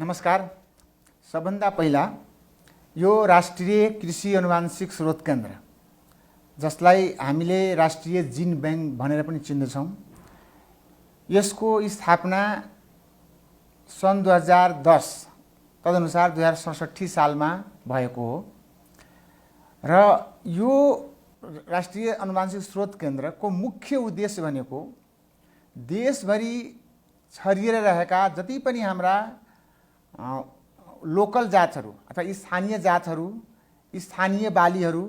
नमस्कार। सबभन्दा पहिला यो राष्ट्रिय कृषि अनुवांशिक स्रोत केन्द्र, जसलाई हामीले राष्ट्रिय जिन बैंक भनेर पनि चिन्दछौँ, यसको स्थापना सन् 2010 तदनुसार 2067 सालमा भएको हो र यो राष्ट्रिय अनुवांशिक स्रोत केन्द्रको मुख्य उद्देश्य भनेको देशभरि छरिएर रहेका जति पनि हाम्रा लोकल जातहरू अथवा स्थानीय जातहरू, स्थानीय बालीहरू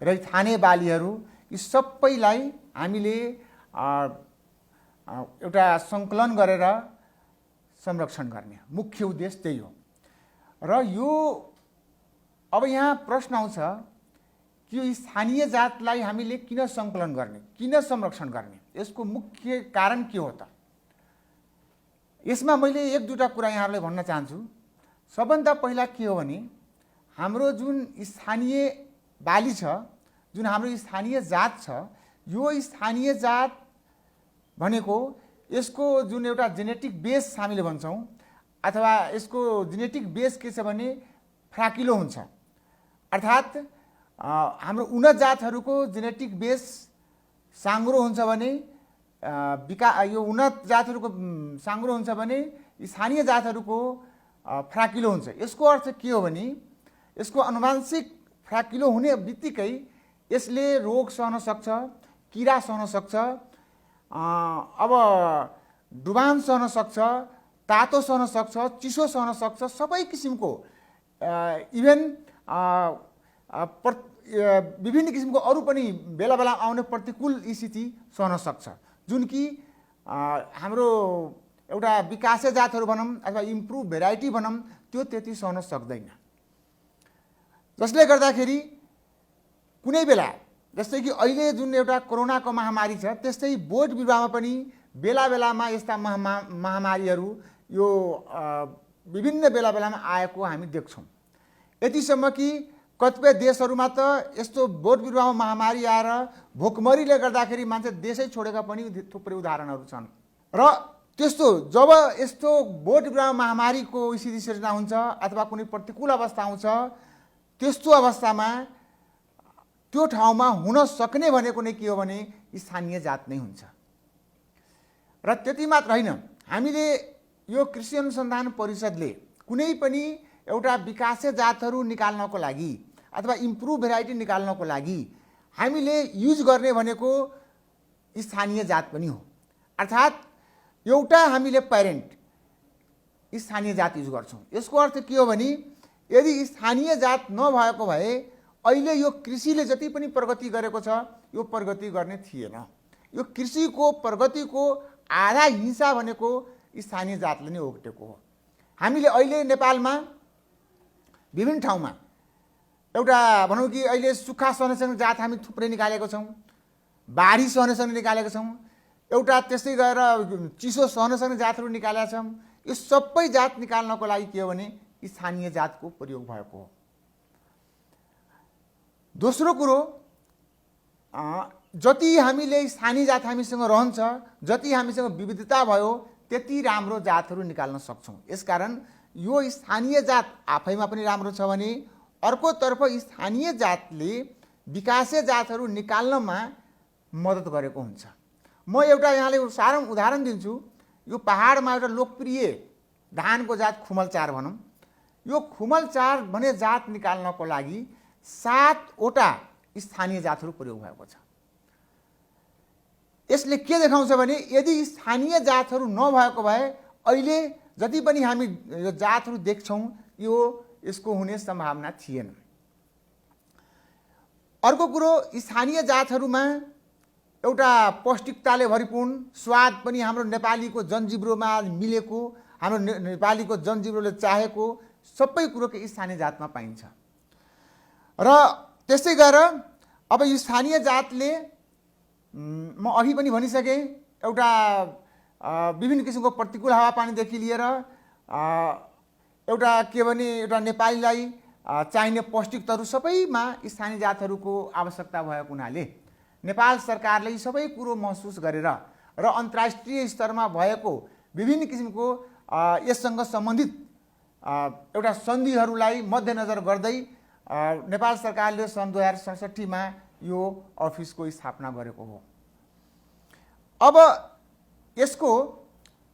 र स्थानीय बालीहरू, यी सबैलाई हामीले एउटा सङ्कलन गरेर संरक्षण गर्ने मुख्य उद्देश्य त्यही हो। र यो अब यहाँ प्रश्न आउँछ कि यो स्थानीय जातलाई हामीले किन सङ्कलन गर्ने, किन संरक्षण गर्ने, यसको मुख्य कारण के हो त? यसमा मैले एक दुईवटा कुरा यहाँहरूलाई भन्न चाहन्छु। सबभन्दा पहिला के हो भने हाम्रो जुन स्थानीय बाली छ, जुन हाम्रो स्थानीय जात छ, यो स्थानीय जात भनेको यसको जुन एउटा जेनेटिक बेस हामीले भन्छौँ अथवा यसको जेनेटिक बेस के छ भने फ्राकिलो हुन्छ। अर्थात् हाम्रो उन्नत जातहरूको जेनेटिक बेस साँग्रो हुन्छ भने यो उन्नत जातहरूको साँग्रो हुन्छ भने स्थानीय जातहरूको फ्राकिलो हुन्छ। यसको अर्थ के हो भने यसको आनुवंशिक फ्राकिलो हुने बित्तिकै यसले रोग सहन सक्छ, किरा सहन सक्छ, अब डुबान सहन सक्छ, तातो सहन सक्छ, चिसो सहन सक्छ, सबै किसिमको इभन विभिन्न किसिमको अरू पनि बेला बेला आउने प्रतिकूल स्थिति सहन सक्छ, जुन कि हाम्रो एउटा विकासे जातहरू भनौँ अथवा इम्प्रुभ भेराइटी भनौँ त्यो त्यति सहन सक्दैन। जसले गर्दाखेरि कुनै बेला जस्तै कि अहिले जुन एउटा कोरोनाको महामारी छ, त्यस्तै बोट बिरुवामा पनि बेला बेलामा यस्ता महामारीहरू यो विभिन्न बेला बेलामा आएको हामी देख्छौँ। यतिसम्म कि कतिपय देशहरूमा त यस्तो बोट बिरुवामा महामारी आएर भोकमरीले गर्दाखेरि मान्छे देशै छोडेका पनि थुप्रै उदाहरणहरू छन्। र त्यस्तो जब यस्तो बोट बिरुवा महामारीको स्थिति सिर्जना हुन्छ अथवा कुनै प्रतिकूल अवस्था आउँछ, त्यस्तो अवस्थामा त्यो ठाउँमा हुन सक्ने भनेको नै के हो भने स्थानीय जात नै हुन्छ। र त्यति मात्र होइन, हामीले यो कृषि अनुसन्धान परिषदले कुनै पनि एउटा विकासे जातहरू निकाल्नको लागि अथवा इम्प्रुभ भेराइटी निकाल्नको लागि हामीले युज गर्ने भनेको स्थानीय जात पनि हो। अर्थात् एउटा हामीले प्यारेन्ट स्थानीय जात युज गर्छौँ। यसको अर्थ के हो भने यदि स्थानीय जात नभएको भए अहिले यो कृषिले जति पनि प्रगति गरेको छ यो प्रगति गर्ने थिएन। यो कृषिको प्रगतिको आधा हिस्सा भनेको स्थानीय जातले नै ओगटेको हो। हामीले अहिले नेपालमा विभिन्न ठाउँमा एउटा भनौँ कि अहिले सुक्खा सहनसँग जात हामी थुप्रै निकालेको छौँ, बाढी सहनसँग निकालेको छौँ, एउटा त्यस्तै गरेर चिसो सहनसँग जातहरू निकालेका छौँ। यो सबै जात निकाल्नको लागि के हो भने स्थानीय जातको प्रयोग भएको हो। दोस्रो कुरो, जति हामीले स्थानीय जात हामीसँग रहन्छ, जति हामीसँग विविधता भयो, त्यति राम्रो जातहरू निकाल्न सक्छौँ। यसकारण यो स्थानीय जात आफैमा पनि राम्रो छ भने अर्कोतर्फ स्थानीय जातले विकासे जातहरू निकाल्नमा मद्दत गरेको हुन्छ। म एउटा यहाँले साधारण उदाहरण दिन्छु। यो पहाडमा एउटा लोकप्रिय धानको जात खुमल 4 भनौँ। यो खुमल 4 भन्ने जात निकाल्नको लागि 7 वटा स्थानीय जातहरू प्रयोग भएको छ। यसले के देखाउँछ भने यदि स्थानीय जातहरू नभएको भए अहिले जति पनि हामी यो जातहरू देख्छौँ यो यसको हुने सम्भावना थिएन। अर्को कुरो, स्थानीय जातहरूमा एउटा पौष्टिकताले भरिपूर्ण, स्वाद पनि हाम्रो नेपालीको जनजीवनमा मिलेको, हाम्रो नेपालीको जनजीवले चाहेको सबै कुरोको स्थानीय जातमा पाइन्छ। र त्यसै गरेर अब यो स्थानीय जातले म अघि पनि भनिसकेँ, एउटा विभिन्न किसिमको प्रतिकूल हावापानीदेखि लिएर एउटा के भने एउटा नेपालीलाई चाहिने पौष्टिकताहरू सबैमा स्थानीय जातहरूको आवश्यकता भएको हुनाले नेपाल सरकारले सबै कुरो महसुस गरेर र अन्तर्राष्ट्रिय स्तरमा भएको विभिन्न किसिमको यससँग सम्बन्धित एउटा सन्धिहरूलाई मध्यनजर गर्दै नेपाल सरकारले सन् 2067 मा यो अफिसको स्थापना गरेको हो। अब यसको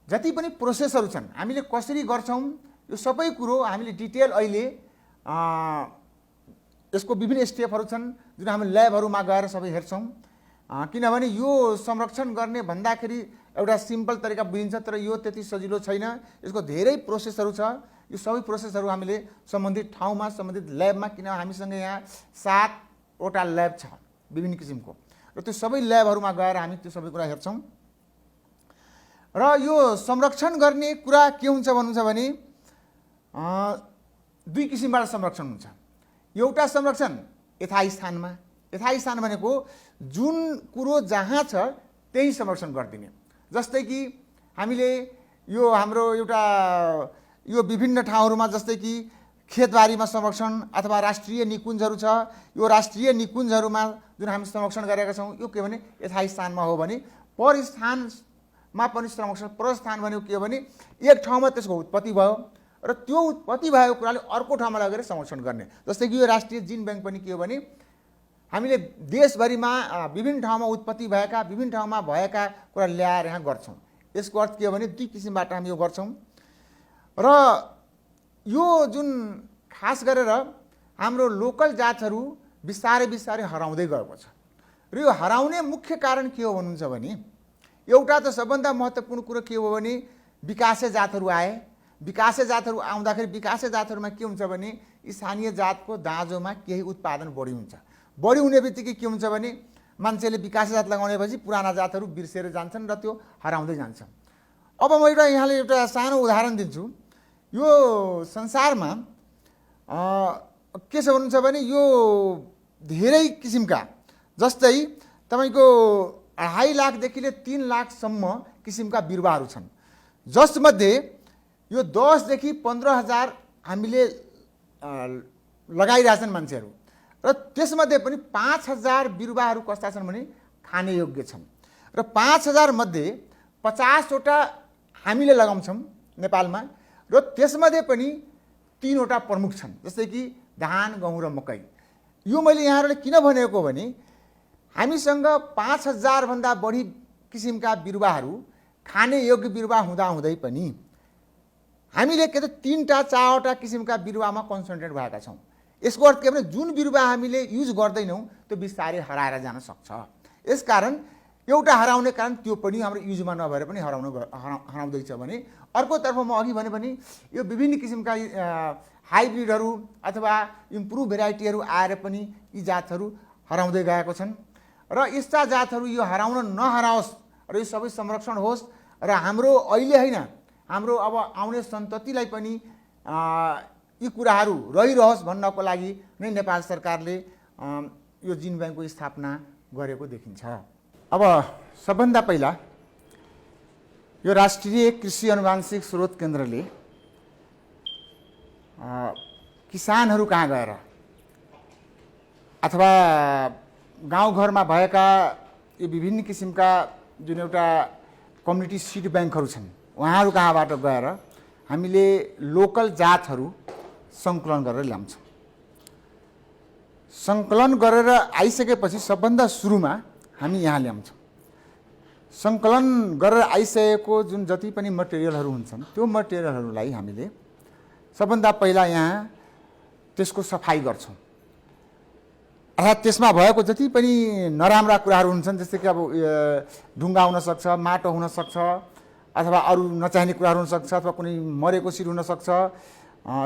जति पनि प्रोसेसहरू छन् हामीले कसरी गर्छौं यो सबै कुरो हामीले डिटेल अहिले यसको विभिन्न स्टेपहरू छन् जुन हामी ल्याबहरूमा गएर सबै हेर्छौं। किनभने यो संरक्षण गर्ने भन्दाखेरि एउटा सिम्पल तरिका बुझिन्छ तर यो त्यति सजिलो छैन। यसको धेरै प्रोसेसहरू छ। यो सबै प्रोसेसहरू हामीले सम्बन्धित ठाउँमा सम्बन्धित ल्याबमा, किन हामीसँग यहाँ 7 वटा ल्याब छ विभिन्न किसिमको, र त्यो सबै ल्याबहरूमा गएर हामी त्यो सबै कुरा हेर्छौं। र यो संरक्षण गर्ने कुरा के हुन्छ भन्नुहुन्छ भने दुई किसिमबाट संरक्षण हुन्छ। एउटा संरक्षण यथास्थानमा, यथास्थान भनेको जुन कुरो जहाँ छ त्यही संरक्षण गरिदिने। जस्तै कि हामीले यो हाम्रो एउटा यो विभिन्न ठाउँहरूमा जस्तै कि खेतबारीमा संरक्षण अथवा राष्ट्रिय निकुञ्जहरू छ, यो राष्ट्रिय निकुञ्जहरूमा जुन हामी संरक्षण गरेका छौँ यो के भने यथास्थानमा हो भने, पर स्थानमा पनि संरक्षण। पर स्थान भनेको के हो भने एक ठाउँमा त्यसको उत्पत्ति भयो र त्यो उत्पत्ति भएको कुराले अर्को ठाउँमा लगेर संरक्षण गर्ने। जस्तै कि यो राष्ट्रिय जीन ब्याङ्क पनि के हो भने हामीले देशभरिमा विभिन्न ठाउँमा उत्पत्ति भएका विभिन्न ठाउँमा भएका कुरा ल्याएर यहाँ गर्छौँ। यसको अर्थ के हो भने दुई किसिमबाट हामी यो गर्छौँ। र यो जुन खास गरेर हाम्रो लोकल जातहरू बिस्तारै बिस्तारै हराउँदै गएको छ र यो हराउने मुख्य कारण के हो भन्नुहुन्छ भने एउटा त सबभन्दा महत्त्वपूर्ण कुरो के हो भने विकासे जातहरू आए। विकासे जातहरू आउँदाखेरि विकासे जातहरूमा के हुन्छ भने स्थानीय जातको दाँजोमा केही उत्पादन बढी हुन्छ। बढी हुने बित्तिकै के हुन्छ भने मान्छेले विकासे जात लगाउनेपछि पुराना जातहरू बिर्सेर जान्छन् र त्यो हराउँदै जान्छ। अब म यहाँले एउटा सानो उदाहरण दिन्छु। यो संसारमा के छ भन्नुहुन्छ भने यो धेरै किसिमका जस्तै तपाईको 2.5 लाखदेखि 3 लाखसम्म किसिमका बिरुवाहरू छन्, जसमध्ये यो 10 देखि 15 हजार हामीले लगाइरहेछन् मान्छेहरू र त्यसमध्ये पनि 5000 बिरुवाहरू कस्ता छन् भने खाने योग्य छन् र 5000 मध्ये 50 वटा हामीले लगाउँछौँ नेपालमा र त्यसमध्ये पनि 3 वटा प्रमुख छन् जस्तै कि धान, गहुँ र मकै। यो मैले यहाँहरुले किन भनेको भने हामीसँग 5000 भन्दा बढी किसिमका बिरुवाहरू खाने योग्य बिरुवा हुँदा हुँदै पनि हामीले के त 3टा 4वटा किसिमका बिरुवामा कन्सन्ट्रेट भएका छौं। यसको अर्थ के भने जुन बिरुवा हामीले युज गर्दैनौं त्यो बिस्तारै हराएर जान सक्छ। यसकारण एउटा हराउने कारण त्यो पनि हाम्रो युजमा नभएर पनि हराउँदैछ भने अर्कोतर्फ म अघि भने पनि यो विभिन्न किसिमका हाइब्रिडहरू अथवा इम्प्रुभ भेराइटीहरू आएर पनि यी जातहरू हराउँदै गएको छन् र यस्ता जातहरू यो हराउन नहराओस् र यो सबै संरक्षण होस् र हाम्रो अहिले हैन हाम्रो अब आउने सन्ततिलाई पनि यी कुराहरू रहिरहोस् भन्नको लागि नै नेपाल सरकारले यो जिन ब्याङ्कको स्थापना गरेको देखिन्छ। अब सबभन्दा पहिला यो राष्ट्रिय कृषि अनुवांशिक स्रोत केन्द्रले किसानहरू कहाँ गएर अथवा गाउँघरमा भएका यो विभिन्न किसिमका जुन एउटा कम्युनिटी सीड ब्याङ्कहरू छन् उहाँहरू कहाँबाट गएर हामीले लोकल जातहरू सङ्कलन गरेर ल्याउँछौँ। सङ्कलन गरेर आइसकेपछि सबभन्दा सुरुमा हामी यहाँ ल्याउँछौँ। सङ्कलन गरेर आइसकेको जुन जति पनि मटेरियलहरू हुन्छन् त्यो मटेरियलहरूलाई हामीले सबभन्दा पहिला यहाँ त्यसको सफाई गर्छौँ। अर्थात् त्यसमा भएको जति पनि नराम्रा कुराहरू हुन्छन् जस्तै कि अब ढुङ्गा हुनसक्छ, माटो हुनसक्छ अथवा अरू नचाहिने कुराहरू हुनसक्छ अथवा कुनै मरेको सिड हुनसक्छ,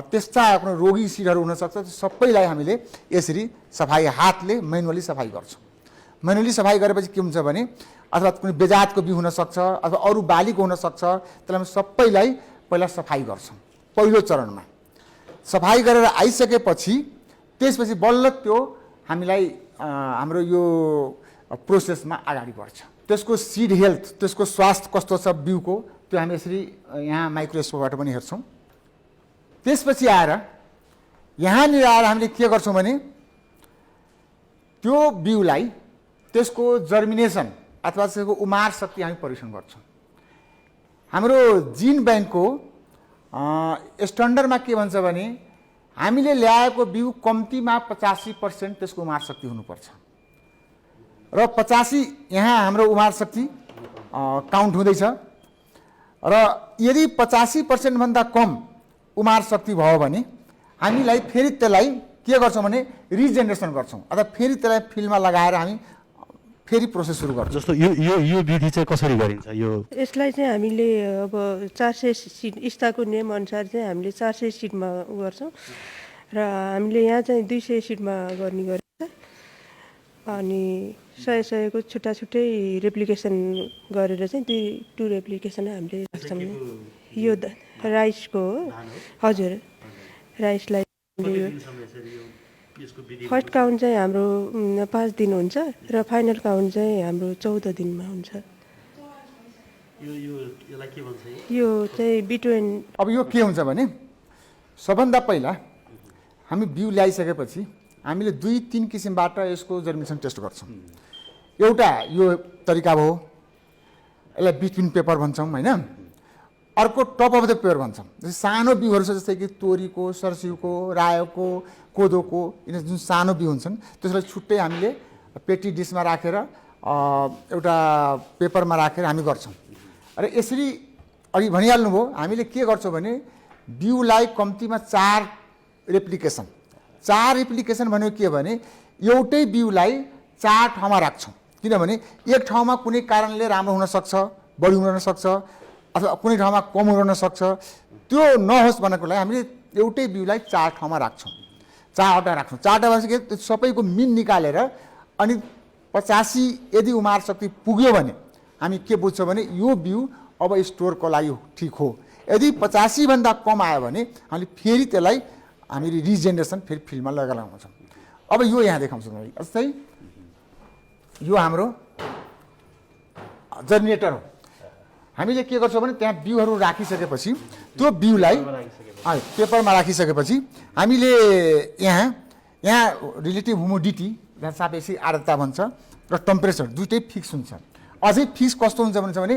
त्यस्ता कुनै रोगी सिडहरू हुनसक्छ, सबैलाई हामीले यसरी सफाई हातले म्यानुअली सफाई गर्छौँ। म्यानुअली सफाई गरेपछि के हुन्छ भने अथवा कुनै बेजातको बिउ हुनसक्छ अथवा अरू बालीको हुनसक्छ त्यसलाई सबैलाई पहिला सफाई गर्छौँ। पहिलो चरणमा सफाई गरेर आइसकेपछि त्यसपछि बल्ल त्यो हामीलाई हाम्रो यो प्रोसेसमा अगाडि बढ्छ। त्यसको सिड हेल्थ, त्यसको स्वास्थ्य कस्तो छ बिउको त्यो हामी यसरी यहाँ माइक्रोस्कोपबाट पनि हेर्छौँ। त्यसपछि आएर यहाँनिर आएर हामीले के गर्छौँ भने त्यो बिउलाई त्यसको जर्मिनेसन अथवा त्यसको उमार शक्ति हामी परीक्षण गर्छौँ। हाम्रो जिन ब्याङ्कको स्ट्यान्डर्डमा के भन्छ भने हामीले ल्याएको बिउ कम्तीमा 85% त्यसको उमार शक्ति हुनुपर्छ र 85 यहाँ हाम्रो उमार शक्ति काउन्ट हुँदैछ र यदि 85% भन्दा कम उमार शक्ति भयो भने हामीलाई फेरि त्यसलाई के गर्छौँ भने रिजेनेरेसन गर्छौँ अथवा फेरि त्यसलाई फिल्डमा लगाएर हामी फेरि प्रोसेस सुरु गर्छौँ। जस्तो यो विधि चाहिँ कसरी गरिन्छ? यो यसलाई चाहिँ हामीले अब 400 सिट इस्ताको नियम अनुसार चाहिँ हामीले 400 सिटमा गर्छौँ र हामीले यहाँ चाहिँ 200 सिटमा गर्ने गरिन्छ अनि 100 को छुट्टा छुट्टै रेप्लिकेसन गरेर चाहिँ टु रेप्लिकेसन हामीले राख्छौँ। यो राइसको हो। हजुर, राइसलाई फर्स्ट काउन्ट चाहिँ हाम्रो 5 दिन हुन्छ र फाइनल काउन्ट चाहिँ हाम्रो 14 दिनमा हुन्छ। यो चाहिँ बिट्विन अब यो के हुन्छ भने सबभन्दा पहिला हामी बिउ ल्याइसकेपछि हामीले 2-3 किसिमबाट यसको जर्मिनेसन टेस्ट गर्छौँ। एउटा यो तरिका हो, यसलाई बिट्विन पेपर भन्छौँ होइन। अर्को टप अफ द पेपर भन्छौँ। जस्तै सानो बिउहरू छ जस्तै कि तोरीको, सर्सिउको, रायोको, कोदोको, यिनीहरू जुन सानो बिउ हुन्छन् त्यसलाई छुट्टै हामीले पेटी डिसमा राखेर एउटा पेपरमा राखेर हामी गर्छौँ। र यसरी अघि भनिहाल्नुभयो हामीले के गर्छौँ भने बिउलाई कम्तीमा 4 रेप्लिकेसन भनेको के भने एउटै बिउलाई 4 ठाउँमा राख्छौँ। किनभने एक ठाउँमा कुनै कारणले राम्रो हुन सक्छ, बढी हुन सक्छ अथवा कुनै ठाउँमा कम हुन सक्छ, त्यो नहोस् भन्नको लागि हामीले एउटै बिउलाई 4 ठाउँमा राख्छौँ। 4वटा राख्छौँ। 4वटा भएपछि सबैको मिन निकालेर अनि 85 यदि उमार शक्ति पुग्यो भने हामी के बुझ्छौँ भने यो बिउ अब स्टोरको लागि ठिक हो। यदि 85 भन्दा कम आयो भने हामीले फेरि त्यसलाई हामीले रिजेनेरेसन फेरि फिल्डमा लगाउँछौँ। अब यो यहाँ देखाउँछौँ। जस्तै यो हाम्रो जर्मिनेटर हो। हामीले के गर्छौँ भने त्यहाँ बिउहरू राखिसकेपछि त्यो बिउलाई पेपरमा राखिसकेपछि हामीले यहाँ रिलेटिभ ह्युमिडिटी जहाँ सापेक्षिक आर्द्रता भन्छ र टेम्परेचर दुइटै फिक्स हुन्छ। अझै फिक्स कस्तो हुन्छ भने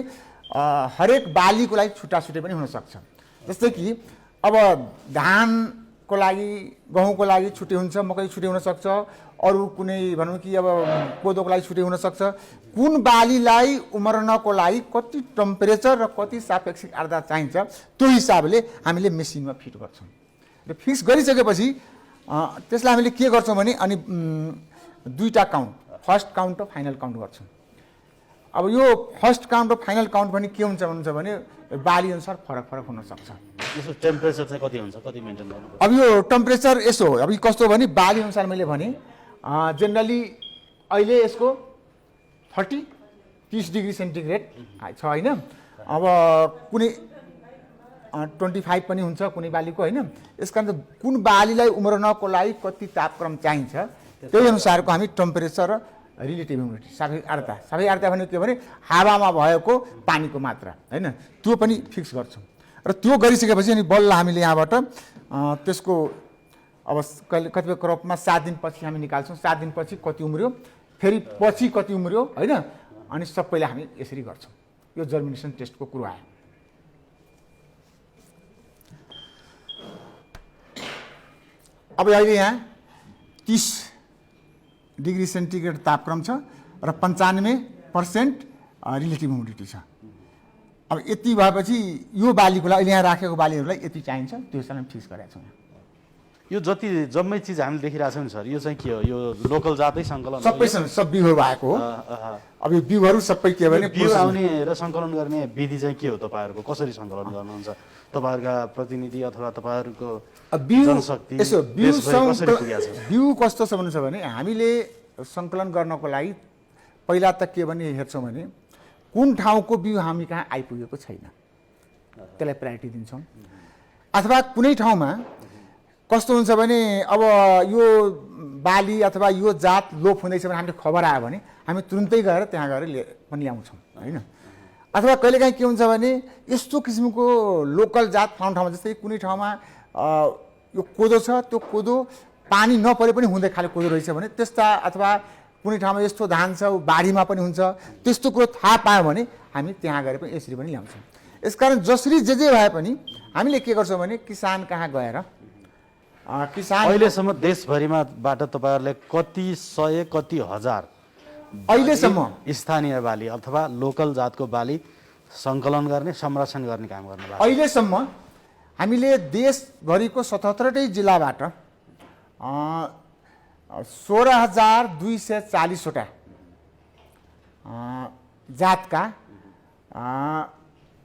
हरेक बालीको लागि छुट्टा छुट्टै पनि हुनसक्छ। जस्तै कि अब धानको लागि, गहुँको लागि छुट्टै हुन्छ, मकै छुट्टै हुनसक्छ, अरू कुनै भनौँ कि अब कोदोको लागि छुट्टै हुनसक्छ। कुन बालीलाई उम्रनको लागि कति टेम्परेचर र कति सापेक्षिक आर्द्रता चाहिन्छ त्यो हिसाबले हामीले मेसिनमा फिट गर्छौँ। र फिक्स गरिसकेपछि त्यसलाई हामीले के गर्छौँ भने अनि 2टा काउन्ट, फर्स्ट काउन्ट र फाइनल काउन्ट गर्छौँ। अब यो फर्स्ट काउन्ट र फाइनल काउन्ट पनि के हुन्छ भने बाली अनुसार फरक हुनसक्छ। यसको टेम्परेचर चाहिँ कति हुन्छ, कति मेन्टेन गर्नु? अब यो टेम्परेचर यसो हो। अब कस्तो भने बाली अनुसार मैले भने जेनरली अहिले यसको 30 डिग्री सेन्टिग्रेड छ होइन। अब कुनै 25 पनि हुन्छ कुनै बालीको होइन। यस कारण कुन बालीलाई उम्रनको लागि कति तापक्रम चाहिन्छ त्यही अनुसारको हामी टेम्परेचर र रिलेटिभ ह्युमिडिटी सापेक्षिक आर्द्रता भनेको के भने हावामा भएको पानीको मात्रा होइन, त्यो पनि फिक्स गर्छौँ। र त्यो गरिसकेपछि अनि बल्ल हामीले यहाँबाट त्यसको अब कतिपय क्रपमा 7 दिनपछि हामी निकाल्छौँ। 7 दिनपछि कति उम्रियो, फेरि पछि कति उम्रियो होइन, अनि सबैलाई हामी यसरी गर्छौँ। यो जर्मिनेसन टेस्टको कुरो आयो। अब अहिले यहाँ 30 डिग्री सेन्टिग्रेड तापक्रम छ र 95% रिलेटिभ ह्युमिडिटी छ। अब यति भएपछि यो बालीको लागि अहिले यहाँ राखेको बालीहरूलाई यति चाहिन्छ त्यो हिसाबले फिक्स गरेका छौँ। यो जति जम्मै चिज हामीले देखिरहेको छौँ नि सर, यो चाहिँ के हो? यो लोकल जातै सङ्कलन सबैसँग सब बिउहरू भएको हो। अब यो बिउहरू सबै के भने बिउ आउने र सङ्कलन गर्ने विधि चाहिँ के हो? तपाईँहरूको कसरी सङ्कलन गर्नुहुन्छ? तपाईँहरूका प्रतिनिधि अथवा तपाईँहरूको जनशक्ति यसो कसरी पुगेको छ? बिउ कस्तो छ भने हामीले सङ्कलन गर्नको लागि पहिला त के भने हेर्छौँ भने कुन ठाउँको बिउ हामी कहाँ आइपुगेको छैन त्यसलाई प्रायोरिटी दिन्छौँ। अथवा कुनै ठाउँमा कस्तो हुन्छ भने अब यो बाली अथवा यो जात लोप हुँदैछ भने हामीले खबर आयो भने हामी तुरुन्तै गएर त्यहाँ गएर पनि ल्याउँछौँ होइन। अथवा कहिलेकाहीँ के हुन्छ भने यस्तो किसिमको लोकल जात फलाउने ठाउँमा जस्तै कुनै ठाउँमा यो कोदो छ, त्यो कोदो पानी नपरे पनि हुँदै खाले कोदो रहेछ भने त्यस्ता, अथवा कुनै ठाउँमा यस्तो धान छ बारीमा पनि हुन्छ, त्यस्तो कुरो थाहा पायो भने हामी त्यहाँ गएर पनि यसरी पनि ल्याउँछौँ। यसकारण जसरी जे भए पनि हामीले के गर्छौँ भने किसान कहाँ गएर किसान अहिलेसम्म देशभरिमाबाट तपाईँहरूले कति सय कति हजार अहिलेसम्म स्थानीय बाली अथवा लोकल जातको बाली सङ्कलन गर्ने संरक्षण गर्ने काम गर्नुभएको छ? अहिलेसम्म हामीले देशभरिको 77 जिल्लाबाट 16,240 वटा जातका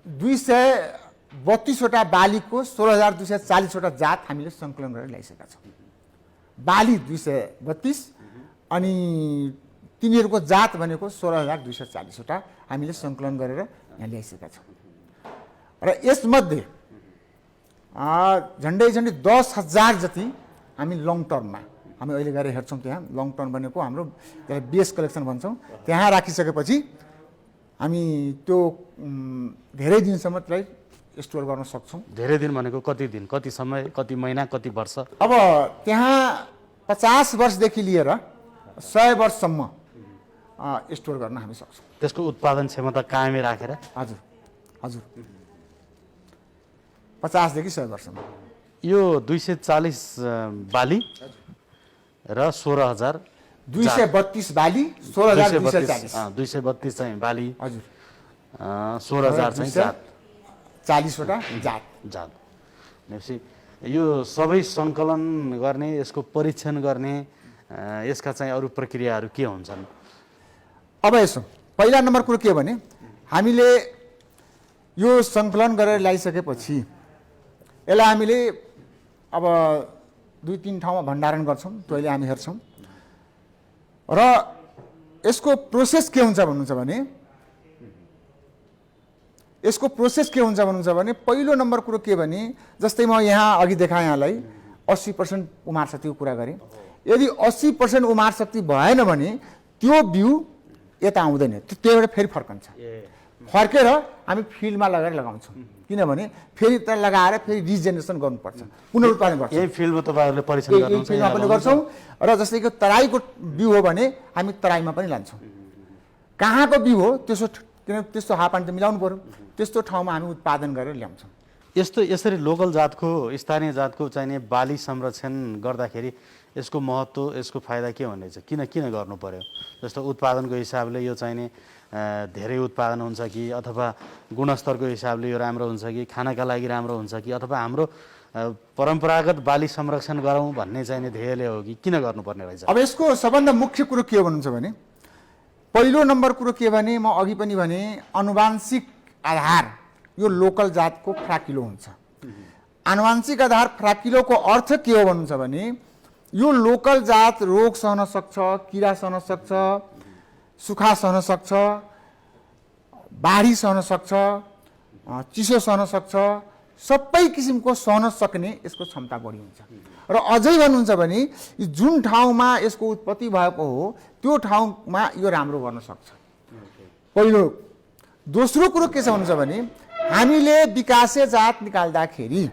232 वटा बालीको 16,240 वटा जात हामीले सङ्कलन गरेर ल्याइसकेका छौँ। बाली 232 अनि तिनीहरूको जात भनेको 16,240 वटा हामीले सङ्कलन गरेर यहाँ ल्याइसकेका छौँ। र यसमध्ये झन्डै 10,000 जति हामी लङ टर्ममा हामी अहिले गएर हेर्छौँ। त्यहाँ लङ टर्म भनेको हाम्रो त्यसलाई बेस कलेक्सन भन्छौँ। त्यहाँ राखिसकेपछि हामी त्यो धेरै दिनसम्म त्यसलाई स्टोर गर्न सक्छौँ। धेरै दिन भनेको कति दिन, कति समय, कति महिना, कति वर्ष? अब त्यहाँ 50 वर्षदेखि लिएर 100 वर्षसम्म स्टोर गर्न हामी सक्छौँ। त्यसको उत्पादन क्षमता कायमै राखेर? हजुर हजुर 50 देखि 100 वर्षसम्म। यो 240 बाली र 16,000 232 बाली 16,240 232 चाहिँ बाली, हजुर 16,000 चाहिँ जात, 40 वटा जात। भनेपछि यो सबै सङ्कलन गर्ने, यसको परीक्षण गर्ने, यसका चाहिँ अरू प्रक्रियाहरू के हुन्छन्? अब यसो पहिला नम्बर कुरो के हो भने हामीले यो सङ्कलन गरेर ल्याइसकेपछि यसलाई हामीले अब 2-3 ठाउँमा भण्डारण गर्छौँ। त्यो अहिले हामी हेर्छौँ। र यसको प्रोसेस के हुन्छ भन्नुहुन्छ भने पहिलो नम्बर कुरो के भने जस्तै म यहाँ अघि देखाएँ यहाँलाई 80% उमार शक्तिको कुरा गरेँ। यदि 80% उमार शक्ति भएन भने त्यो बिउ यता आउँदैन, त्यहीबाट फेरि फर्कन्छ। फर्केर हामी फिल्डमा लगेर लगाउँछौँ, किनभने फेरि त लगाएर फेरि रिजेनेरेसन गर्नुपर्छ, पुनरुत्पादन गर्छ। यही फिल्डमा तपाईँहरूले परीक्षण गर्नुहुन्छ? फिल्डमा पनि गर्छौँ। र जस्तै कि तराईको बिउ हो भने हामी तराईमा पनि लान्छौँ। कहाँको बिउ हो त्यस्तो हावापानी त मिलाउनु पर्यो, त्यस्तो ठाउँमा हामी उत्पादन गरेर ल्याउँछौँ। यसरी लोकल जातको, स्थानीय जातको चाहिने बाली संरक्षण गर्दाखेरि यसको महत्त्व, यसको फाइदा के भन्ने छ? किन गर्नु पर्यो? जस्तो उत्पादनको हिसाबले यो चाहिने धेरै उत्पादन हुन्छ कि, अथवा गुणस्तरको हिसाबले यो राम्रो हुन्छ कि, खानाका लागि राम्रो हुन्छ कि, अथवा हाम्रो परम्परागत बाली संरक्षण गरौँ भन्ने चाहिने ध्येयले हो कि किन गर्नुपर्ने रहेछ? अब यसको सबभन्दा मुख्य कुरो के हो भन्नुहुन्छ भने पहिलो नम्बर कुरो के भने म अघि पनि भने आनुवांशिक आधार यो लोकल जातको फ्राकिलो हुन्छ। आनुवांशिक आधार फ्राकिलोको अर्थ के हो भन्नुहुन्छ भने यो लोकल जात रोग सहन सक्छ, किरा सहन सक्छ, सुखा सहन सक्छ, बाढी सहन सक्छ, चिसो सहन सक्छ, सबै किसिमको सहन सक्ने यसको क्षमता बढी हुन्छ। र अझै भन्नुहुन्छ भने जुन ठाउँमा यसको उत्पत्ति भएको हो त्यो ठाउँमा यो राम्रो गर्न सक्छ। पहिलो। दोस्रो कुरो के छ भन्नुहुन्छ भने हामीले विकासे जात निकाल्दाखेरि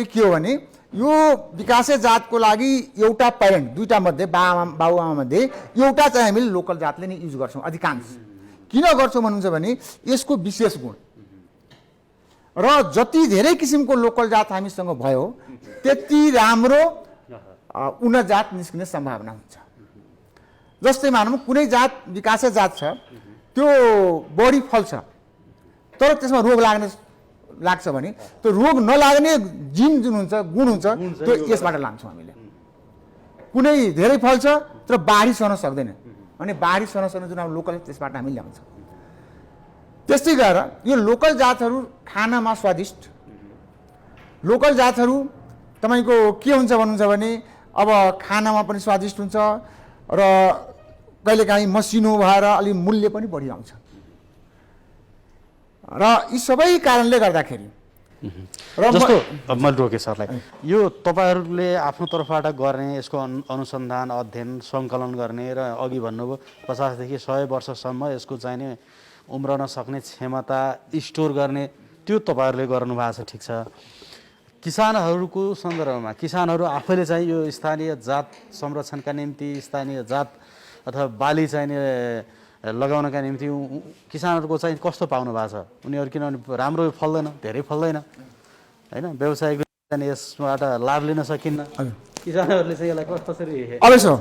के हो भने यो विकासे जातको लागि एउटा प्यारेन्ट, दुईटा मध्ये बाबुआमा मध्ये एउटा चाहिँ हामीले लोकल जातले नै युज गर्छौँ अधिकांश। किन गर्छौँ भन्नुहुन्छ भने यसको विशेष गुण र जति धेरै किसिमको लोकल जात हामीसँग भयो त्यति राम्रो उन्नत जात निस्किने सम्भावना हुन्छ। जस्तै मानौँ कुनै जात विकासे जात छ, त्यो बढी फल्छ तर त्यसमा रोग लाग्छ भने त्यो रोग नलाग्ने जिन जुन हुन्छ, गुण हुन्छ, त्यो यसबाट लान्छौँ हामीले। कुनै धेरै फल्छ तर बाढी सहन सक्दैन भने बाढी सहन सक्ने जुन लोकल त्यसबाट हामी ल्याउँछौँ। त्यस्तै गरेर यो लोकल जातहरू खानामा स्वादिष्ट, लोकल जातहरू तपाईँको के हुन्छ भन्नुहुन्छ भने अब खानामा पनि स्वादिष्ट हुन्छ र कहिलेकाहीँ मसिनो भएर अलि मूल्य पनि बढी आउँछ। र यी सबै कारणले गर्दाखेरि जस्तो मैले रोकेँ सरलाई, यो तपाईँहरूले आफ्नो तर्फबाट गर्ने यसको अनुसन्धान, अध्ययन, सङ्कलन गर्ने र अघि भन्नुभयो 50 देखि 100 वर्षसम्म यसको चाहिने उम्रन सक्ने क्षमता स्टोर गर्ने, त्यो तपाईँहरूले गर्नुभएको छ, ठिक छ। किसानहरूको सन्दर्भमा किसानहरू आफैले चाहिँ यो स्थानीय जात संरक्षणका निम्ति स्थानीय जात अथवा बाली चाहिने लगाउनका निम्ति किसानहरूको चाहिँ कस्तो पाउनु भएको छ उनीहरू किनभने राम्रो फल्दैन धेरै फल्दैन होइन व्यवसायिक यसबाट लाभ लिन सकिन्न किसानहरूले चाहिँ यसलाई कसरी अब यसो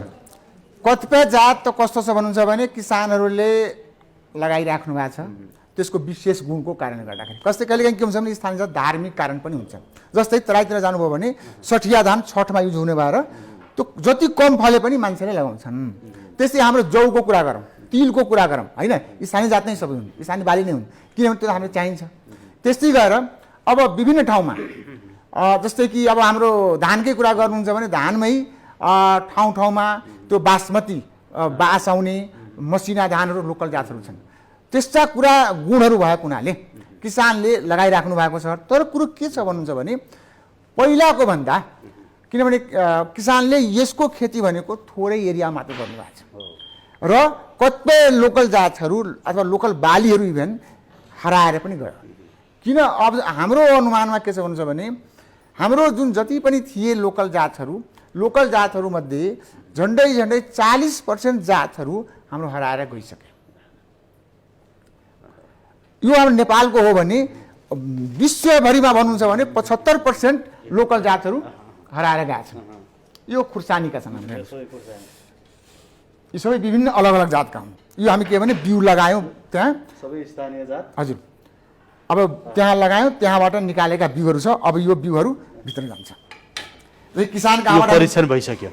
कतिपय जात त कस्तो छ भन्नुहुन्छ भने किसानहरूले लगाइराख्नु भएको छ त्यसको विशेष गुणको कारणले गर्दाखेरि कस्तै कहिलेकाहीँ के हुन्छ भने स्थानीय जात धार्मिक कारण पनि हुन्छ जस्तै तराईतिर जानुभयो भने सठिया धान छठमा युज हुने भएर त्यो जति कम फले पनि मान्छेले लगाउँछन् त्यस्तै हाम्रो जौको कुरा गरौँ तिलको कुरा गरौँ होइन स्थानीय जात नै सबै हुन् स्थानीय बाली नै हुन् किनभने त्यो हामीलाई चाहिन्छ त्यस्तै गरेर अब विभिन्न ठाउँमा जस्तै कि अब हाम्रो धानकै कुरा गर्नुहुन्छ भने धानमै ठाउँ ठाउँमा त्यो बासमती बास आउने मसिना धानहरू लोकल जातहरू छन् त्यस्ता कुरा गुणहरू भएको हुनाले किसानले लगाइराख्नु भएको छ तर कुरो के छ भन्नुहुन्छ भने पहिलाको भन्दा किनभने किसानले यसको खेती भनेको थोरै एरिया मात्र गर्नुभएको छ र कतिपय लोकल जातहरू अथवा लोकल बालीहरू इभेन हराएर पनि गयो किन अब हाम्रो अनुमानमा के छ भन्नुहुन्छ भने हाम्रो जुन जति पनि थिए लोकल जातहरूमध्ये झन्डै 40% जातहरू हाम्रो हराएर गइसके यो हाम्रो नेपालको हो भने विश्वभरिमा भन्नुहुन्छ भने 75% लोकल जातहरू हराएर गएका छन् यो खुर्सानीका छन् हाम्रो यी सबै विभिन्न अलग अलग जातका हुन् यो हामी के भने बिउ लगायौँ त्यहाँ सबै स्थानीय जात हजुर अब त्यहाँ लगायौँ त्यहाँबाट निकालेका बिउहरू छ अब यो बिउहरू भित्र जान्छ किसान कहाँबाट परीक्षण भइसक्यो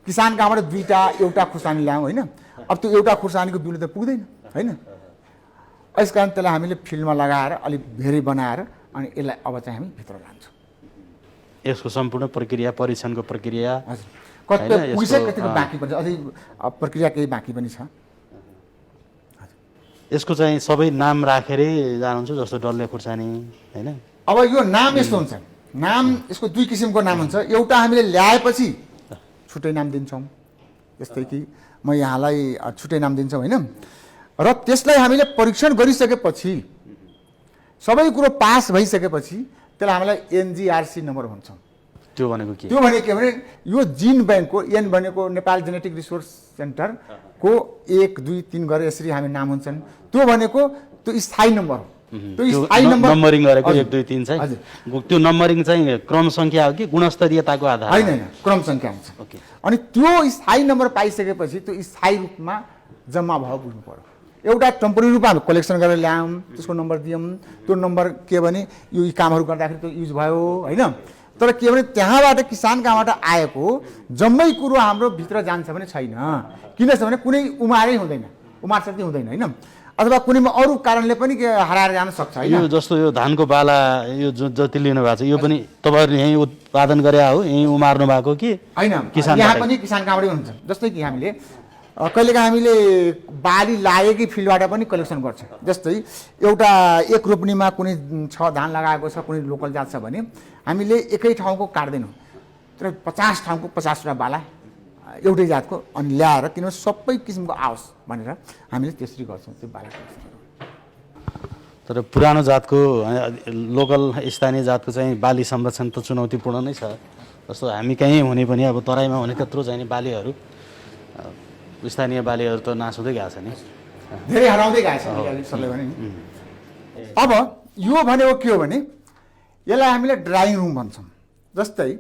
किसान कहाँबाट एउटा खुर्सानी ल्यायौँ होइन अब त्यो एउटा खुर्सानीको बिउले त पुग्दैन होइन यस कारण त्यसलाई हामीले फिल्डमा लगाएर अलिक धेरै बनाएर अनि यसलाई अब चाहिँ हामी भित्र लान्छौँ यसको सम्पूर्ण प्रक्रिया परीक्षणको प्रक्रिया हजुर कति पुगिसकेको बाँकी पनि छ अझै प्रक्रिया केही बाँकी पनि छ यसको चाहिँ सबै नाम राखेरै जानुहुन्छ जस्तो डल्ले खुर्सानी होइन अब यो नाम यस्तो हुन्छ नाम यसको दुई किसिमको नाम हुन्छ एउटा हामीले ल्याएपछि छुट्टै नाम दिन्छौँ जस्तै कि म यहाँलाई छुट्टै नाम दिन्छौँ होइन र त्यसलाई हामीले परीक्षण गरिसकेपछि सबै कुरो पास भइसकेपछि त्यसलाई हामीलाई एनजीआरसी नम्बर भन्छौँ त्यो भनेको के के भने यो जिन ब्याङ्कको एन भनेको नेपाल जेनेटिक रिसोर्स सेन्टरको 1 2 3 गरेर यसरी हामी नाम हुन्छन् त्यो भनेको त्यो स्थायी नम्बर हो त्यो स्थायी नम्बरिङ गरेको 1 2 3 चाहिँ त्यो नम्बरिङ चाहिँ क्रम संख्या हो कि गुणस्तरीयताको आधार होइन क्रम संख्या हुन्छ अनि त्यो स्थायी नम्बर पाइसकेपछि त्यो स्थायी रूपमा जम्मा भयो बुझ्नु पर्यो एउटा टेम्पोररी रूपमा हामी कलेक्सन गरेर ल्यायौँ त्यसको नम्बर दियौँ त्यो नम्बर के भने यो कामहरू गर्दाखेरि त्यो युज भयो होइन तर के भने त्यहाँबाट किसान कहाँबाट आएको जम्मै कुरो हाम्रो भित्र जान्छ भने छैन किन छ भने कुनै उमारै हुँदैन उमार शक्ति हुँदैन होइन अथवा कुनैमा अरू कारणले पनि हराएर जान सक्छ होइन यो जस्तो यो धानको बाला यो जति लिनु भएको छ यो पनि तपाईँहरूले यहीँ उत्पादन गरे हो यहीँ उमार्नु भएको कि होइन यहाँ पनि किसान कहाँबाटै हुन्छ जस्तै कि हामीले कहिलेकाहीँ हामीले बाली लागेकै फिल्डबाट पनि कलेक्सन गर्छ जस्तै एउटा एक रोपनीमा कुनै धान लगाएको छ कुनै लोकल जात छ भने हामीले एकै ठाउँको काट्दैनौँ तर 50 ठाउँको 50वटा बाला एउटै जातको अनि ल्याएर किनभने सबै किसिमको आओस् भनेर हामीले त्यसरी गर्छौँ त्यो बाला तर पुरानो जातको लोकल स्थानीय जातको चाहिँ बाली संरक्षण त चुनौतीपूर्ण नै छ जस्तो हामी कहीँ हुने पनि अब तराईमा हुने त्यत्रो चाहिने बालीहरू स्थानीय बालीहरू त नासुँदै गएको छ नि धेरै हराउँदै गएको छ सरले भने नि अब यो भनेको के हो भने यसलाई हामीले ड्राइङ रुम भन्छौँ जस्तै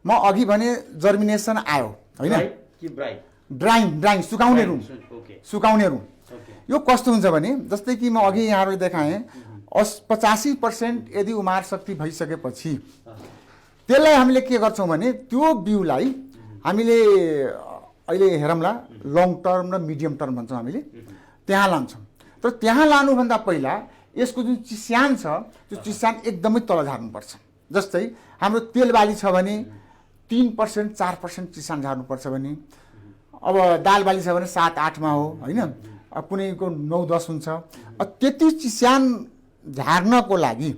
म अघि भने जर्मिनेसन आयो होइन ड्राइङ सुकाउने रुम यो कस्तो हुन्छ भने जस्तै कि म अघि यहाँहरूले देखाएँ 85% यदि उमार शक्ति भइसकेपछि त्यसलाई हामीले के गर्छौँ भने त्यो बिउलाई हामीले अहिले हेरौँला लङ टर्म र मिडियम टर्म भन्छौँ हामीले त्यहाँ लान्छौँ तर त्यहाँ लानुभन्दा पहिला यसको जुन चिस्यान छ त्यो चिस्यान एकदमै तल झार्नुपर्छ जस्तै हाम्रो तेल बाली छ भने 3% 4% चिस्यान झार्नुपर्छ भने अब दाल बाली छ भने 7-8 मा हो होइन कुनैको 9-10 हुन्छ त्यति चिस्यान झार्नको लागि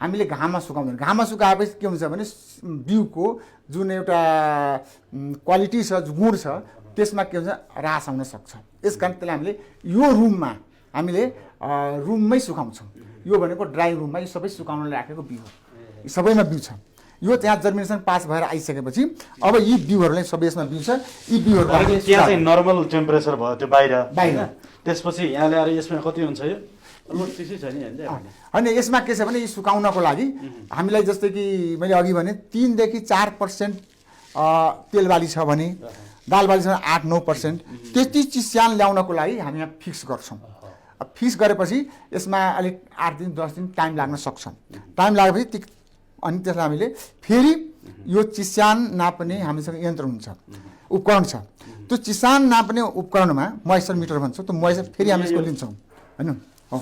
हामीले घाममा सुकाउँदैन घाममा सुकाएपछि के हुन्छ भने बिउको जुन एउटा क्वालिटी छ गुण छ त्यसमा के हुन्छ ह्रास आउन सक्छ यसकारण त्यसलाई हामीले यो रुममा हामीले रुममै सुकाउँछौँ यो भनेको ड्राई रुममा यो सबै सुकाउनलाई राखेको बिउ हो सबैमा बिउ छ यो त्यहाँ जर्मिनेसन पास भएर आइसकेपछि अब यी बिउहरूलाई सबै यसमा बिउ छ, यी बिउहरू त्यहाँ चाहिँ नर्मल टेम्परेचर भयो त्यो बाहिर बाहिर। होइन? त्यसपछि यहाँ ल्याएर यसमा कति हुन्छ यो अलमोस्ट त्यसै छ नि होइन यसमा के छ भने यी सुकाउनको लागि हामीलाई जस्तै कि मैले अघि भने 3 देखि 4% तेल बाली छ भने दाल बाली छ 8-9% त्यति चिस्यान ल्याउनको लागि हामी यहाँ फिक्स गर्छौँ। फिक्स गरेपछि यसमा अलिक 8 दिन 10 दिन टाइम लाग्न सक्छ। टाइम लागेपछि अनि त्यसलाई हामीले फेरि यो चिस्यान नाप्ने हामीसँग यन्त्र हुन्छ, उपकरण छ। त्यो चिस्यान नाप्ने उपकरणमा मोइस्चर मिटर भन्छ, त्यो मोइस्चर फेरि हामी यसको लिन्छौँ होइन। हो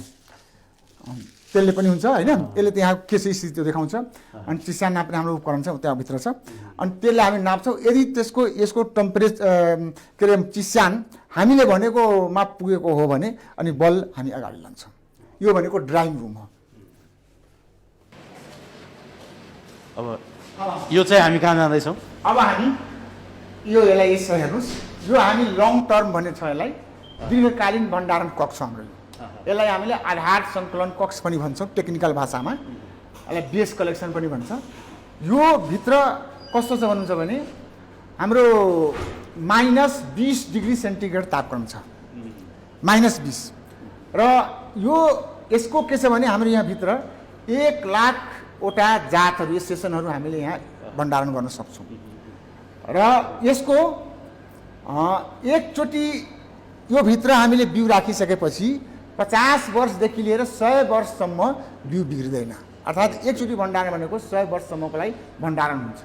त्यसले पनि हुन्छ होइन, यसले त्यहाँ के छ स्थिति त्यो देखाउँछ। अनि चिस्यान नाप्ने हाम्रो उपकरण छ त्यहाँभित्र छ, अनि त्यसले हामी नाप्छौँ। यदि यसको टेम्परेचर के अरे चिस्यान हामीले भनेकोमा पुगेको हो भने अनि बल हामी अगाडि लान्छौँ। यो भनेको ड्राइङ रुम हो। अब यो चाहिँ हामी कहाँ जाँदैछौँ? अब हामी यसलाई यसो हेर्नुहोस्, यो हामी लङ टर्म भन्ने छ, यसलाई दीर्घकालीन भण्डारण कक्ष हाम्रो। यसलाई हामीले आधार सङ्कलन कक्ष पनि भन्छौँ टेक्निकल भाषामा, यसलाई बेस कलेक्सन पनि भन्छ। यो भित्र कस्तो छ भन्नुहुन्छ भने हाम्रो -20 डिग्री सेन्टिग्रेड तापक्रम छ, -20। र यो यसको के छ भने हाम्रो यहाँभित्र 1 लाखवटा जातहरू सेसनहरू हामीले यहाँ भण्डारण गर्न सक्छौँ। र यसको एकचोटि यो भित्र हामीले बिउ राखिसकेपछि 50 वर्षदेखि लिएर 100 वर्षसम्म बिउ बिग्रिँदैन। अर्थात् एकचोटि भण्डारण भनेको 100 वर्षसम्मको लागि भण्डारण हुन्छ।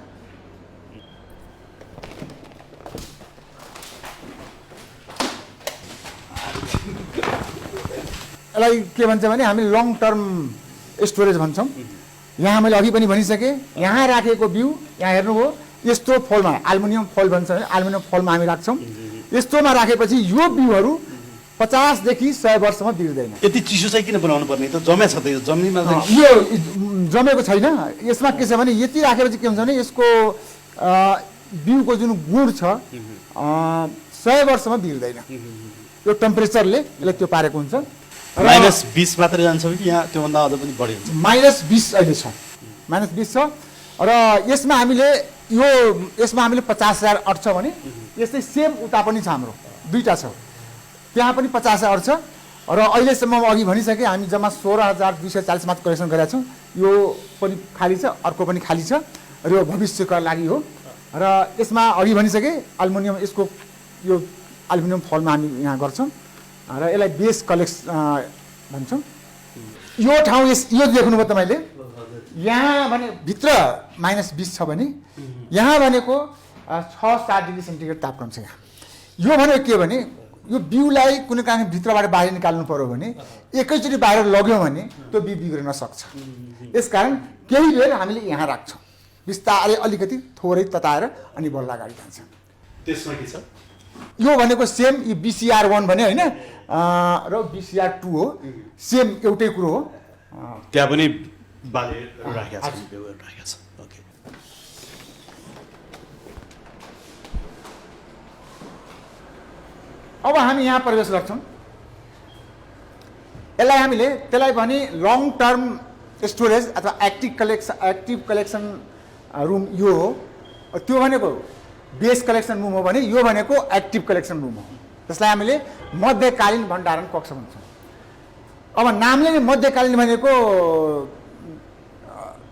यसलाई के भन्छ भने हामी लङ टर्म स्टोरेज भन्छौँ। यहाँ मैले अघि पनि भनिसकेँ, यहाँ राखेको बिउ यहाँ हेर्नुभयो यस्तो फोलमा, एल्युमिनियम फोल भन्छ भने एल्युमिनियम फोलमा हामी राख्छौँ। यस्तोमा राखेपछि यो बिउहरू 50 देखि 100 वर्षसम्म बिग्रिँदैन। यति चिसो चाहिँ किन बनाउनु पर्ने? त जम्या छ त, यो जमिनमा यो जमेको छैन। यसमा के छ भने यति राखेपछि के हुन्छ भने यसको बिउको जुन गुण छ 100 वर्षसम्म बिग्रिँदैन। यो टेम्परेचरले यसले त्यो पारेको हुन्छ। -20 मात्रै जान्छ कि यहाँ त्योभन्दा अझ पनि बढी हुन्छ? -20 अहिले छ, -20 छ। र यसमा हामीले 50,000 अट्छ भने यस्तै सेम उता पनि छ, हाम्रो दुईवटा छ, त्यहाँ पनि 50,000 छ। र अहिलेसम्म अघि भनिसकेँ हामी जम्मा 16,240 मात्र कलेक्सन गरेका छौँ। यो पनि खाली छ, अर्को पनि खाली छ, र यो भविष्यका लागि हो। र यसमा अघि भनिसकेँ एल्युमिनियम, यसको यो एल्युमिनियम फलमा हामी यहाँ गर्छौँ र यसलाई बेस कलेक्सन भन्छौँ। यो ठाउँ यो देख्नुभयो तपाईँले, यहाँ भने भित्र -20 छ भने यहाँ भनेको 6-7 डिग्री सेन्टिग्रेड तापक्रम छ। यहाँ यो भनेको के भने यो बिउलाई कुनै कारण भित्रबाट बाहिर निकाल्नु पर्यो भने एकैचोटि बाहिर लग्यो भने त्यो बिउ बिग्रिन सक्छ। यसकारण केही बेर हामीले यहाँ राख्छौँ, बिस्तारै अलिकति थोरै तताएर अनि बल्ल अगाडि जान्छ। त्यसमा के छ? यो भनेको सेम यो BCR1 भने होइन र BCR2 हो, सेम एउटै कुरो हो। त्यहाँ पनि बाली राखेको छ। ओके, अब हामी यहाँ प्रवेश गर्छौँ। यसलाई हामीले त्यसलाई भने लङ टर्म स्टोरेज अथवा एक्टिभ कलेक्सन रुम यो हो। त्यो भनेको बेस कलेक्सन रुम हो भने यो भनेको एक्टिभ कलेक्सन रुम हो। त्यसलाई हामीले मध्यकालीन भण्डारण कक्ष भन्छौँ। अब नामले नै मध्यकालीन भनेको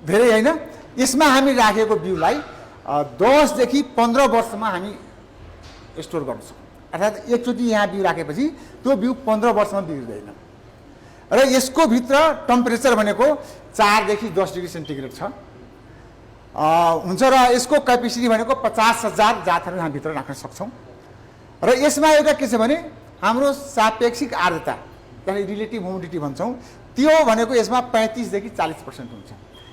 धेरै होइन, यसमा हामी राखेको बिउलाई 10 देखि 15 वर्षमा हामी स्टोर गर्न सक्छौँ। अर्थात् एकचोटि यहाँ बिउ राखेपछि त्यो बिउ 15 वर्षमा बिग्रिँदैन। र यसको भित्र टेम्परेचर भनेको 4 देखि 10 डिग्री सेन्टिग्रेड छ हुन्छ। र यसको क्यापेसिटी भनेको 50,000 जातहरू यहाँ भित्र राख्न सक्छौँ। र यसमा एउटा के छ भने हाम्रो सापेक्षिक आर्द्रता, त्यसलाई रिलेटिभ ह्युमिडिटी भन्छौँ, त्यो भनेको यसमा 35 देखि 40% हुन्छ।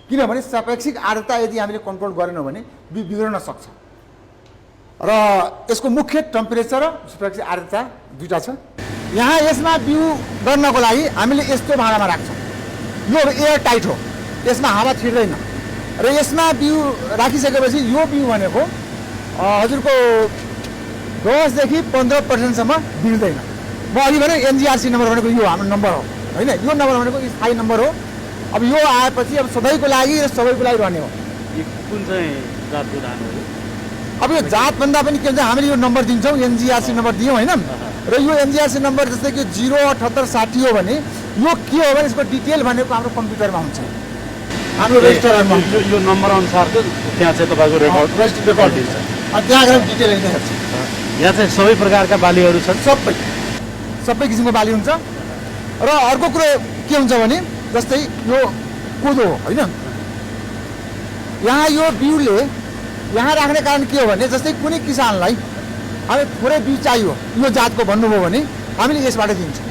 किनभने सापेक्षिक आर्द्रता यदि हामीले कन्ट्रोल गरेनौँ भने बिउ बिग्रन सक्छ। र यसको मुख्य टेम्परेचर र सापेक्षिक आर्द्रता दुईवटा छ। यहाँ यसमा बिउ गर्नको लागि हामीले यस्तो भाँडामा राख्छौँ। यो एयर टाइट हो, यसमा हावा छिर्दैन। र यसमा बिउ राखिसकेपछि यो बिउ भनेको हजुरको 10 देखि 15%सम्म बिग्रिँदैन। म अघि भने NGRC नम्बर भनेको यो हाम्रो नम्बर हो होइन, यो नम्बर भनेको स्थायी नम्बर हो। अब यो आएपछि अब सधैँको लागि र सबैको लागि रहने हो। यो कुन चाहिँ जातको धान हो यो? अब यो जातभन्दा पनि के हुन्छ, हामीले यो नम्बर दिन्छौँ, एनजिआरसी नम्बर दियौँ होइन, र यो एनजिआरसी नम्बर जस्तै कि 07860 हो भने यो के हो भने यसको डिटेल भनेको हाम्रो कम्प्युटरमा हुन्छ, हाम्रो रेजिस्टरमा हुन्छ। यो नम्बर अनुसारको त्यहाँ चाहिँ तपाईँको रेकर्ड दिन्छ, त्यहाँ गएर डिटेल हेर्छ। यहाँ चाहिँ सबै प्रकारका बालीहरू छन्, सबै किसिमको बाली हुन्छ। र अर्को कुरो के हुन्छ भने जस्तै यो कोदो हो होइन, यहाँ यो बिउले यहाँ राख्ने कारण के हो भने जस्तै कुनै किसानलाई हामी थोरै बिउ चाहियो यो जातको भन्नुभयो भने हामीले यसबाट दिन्छौँ,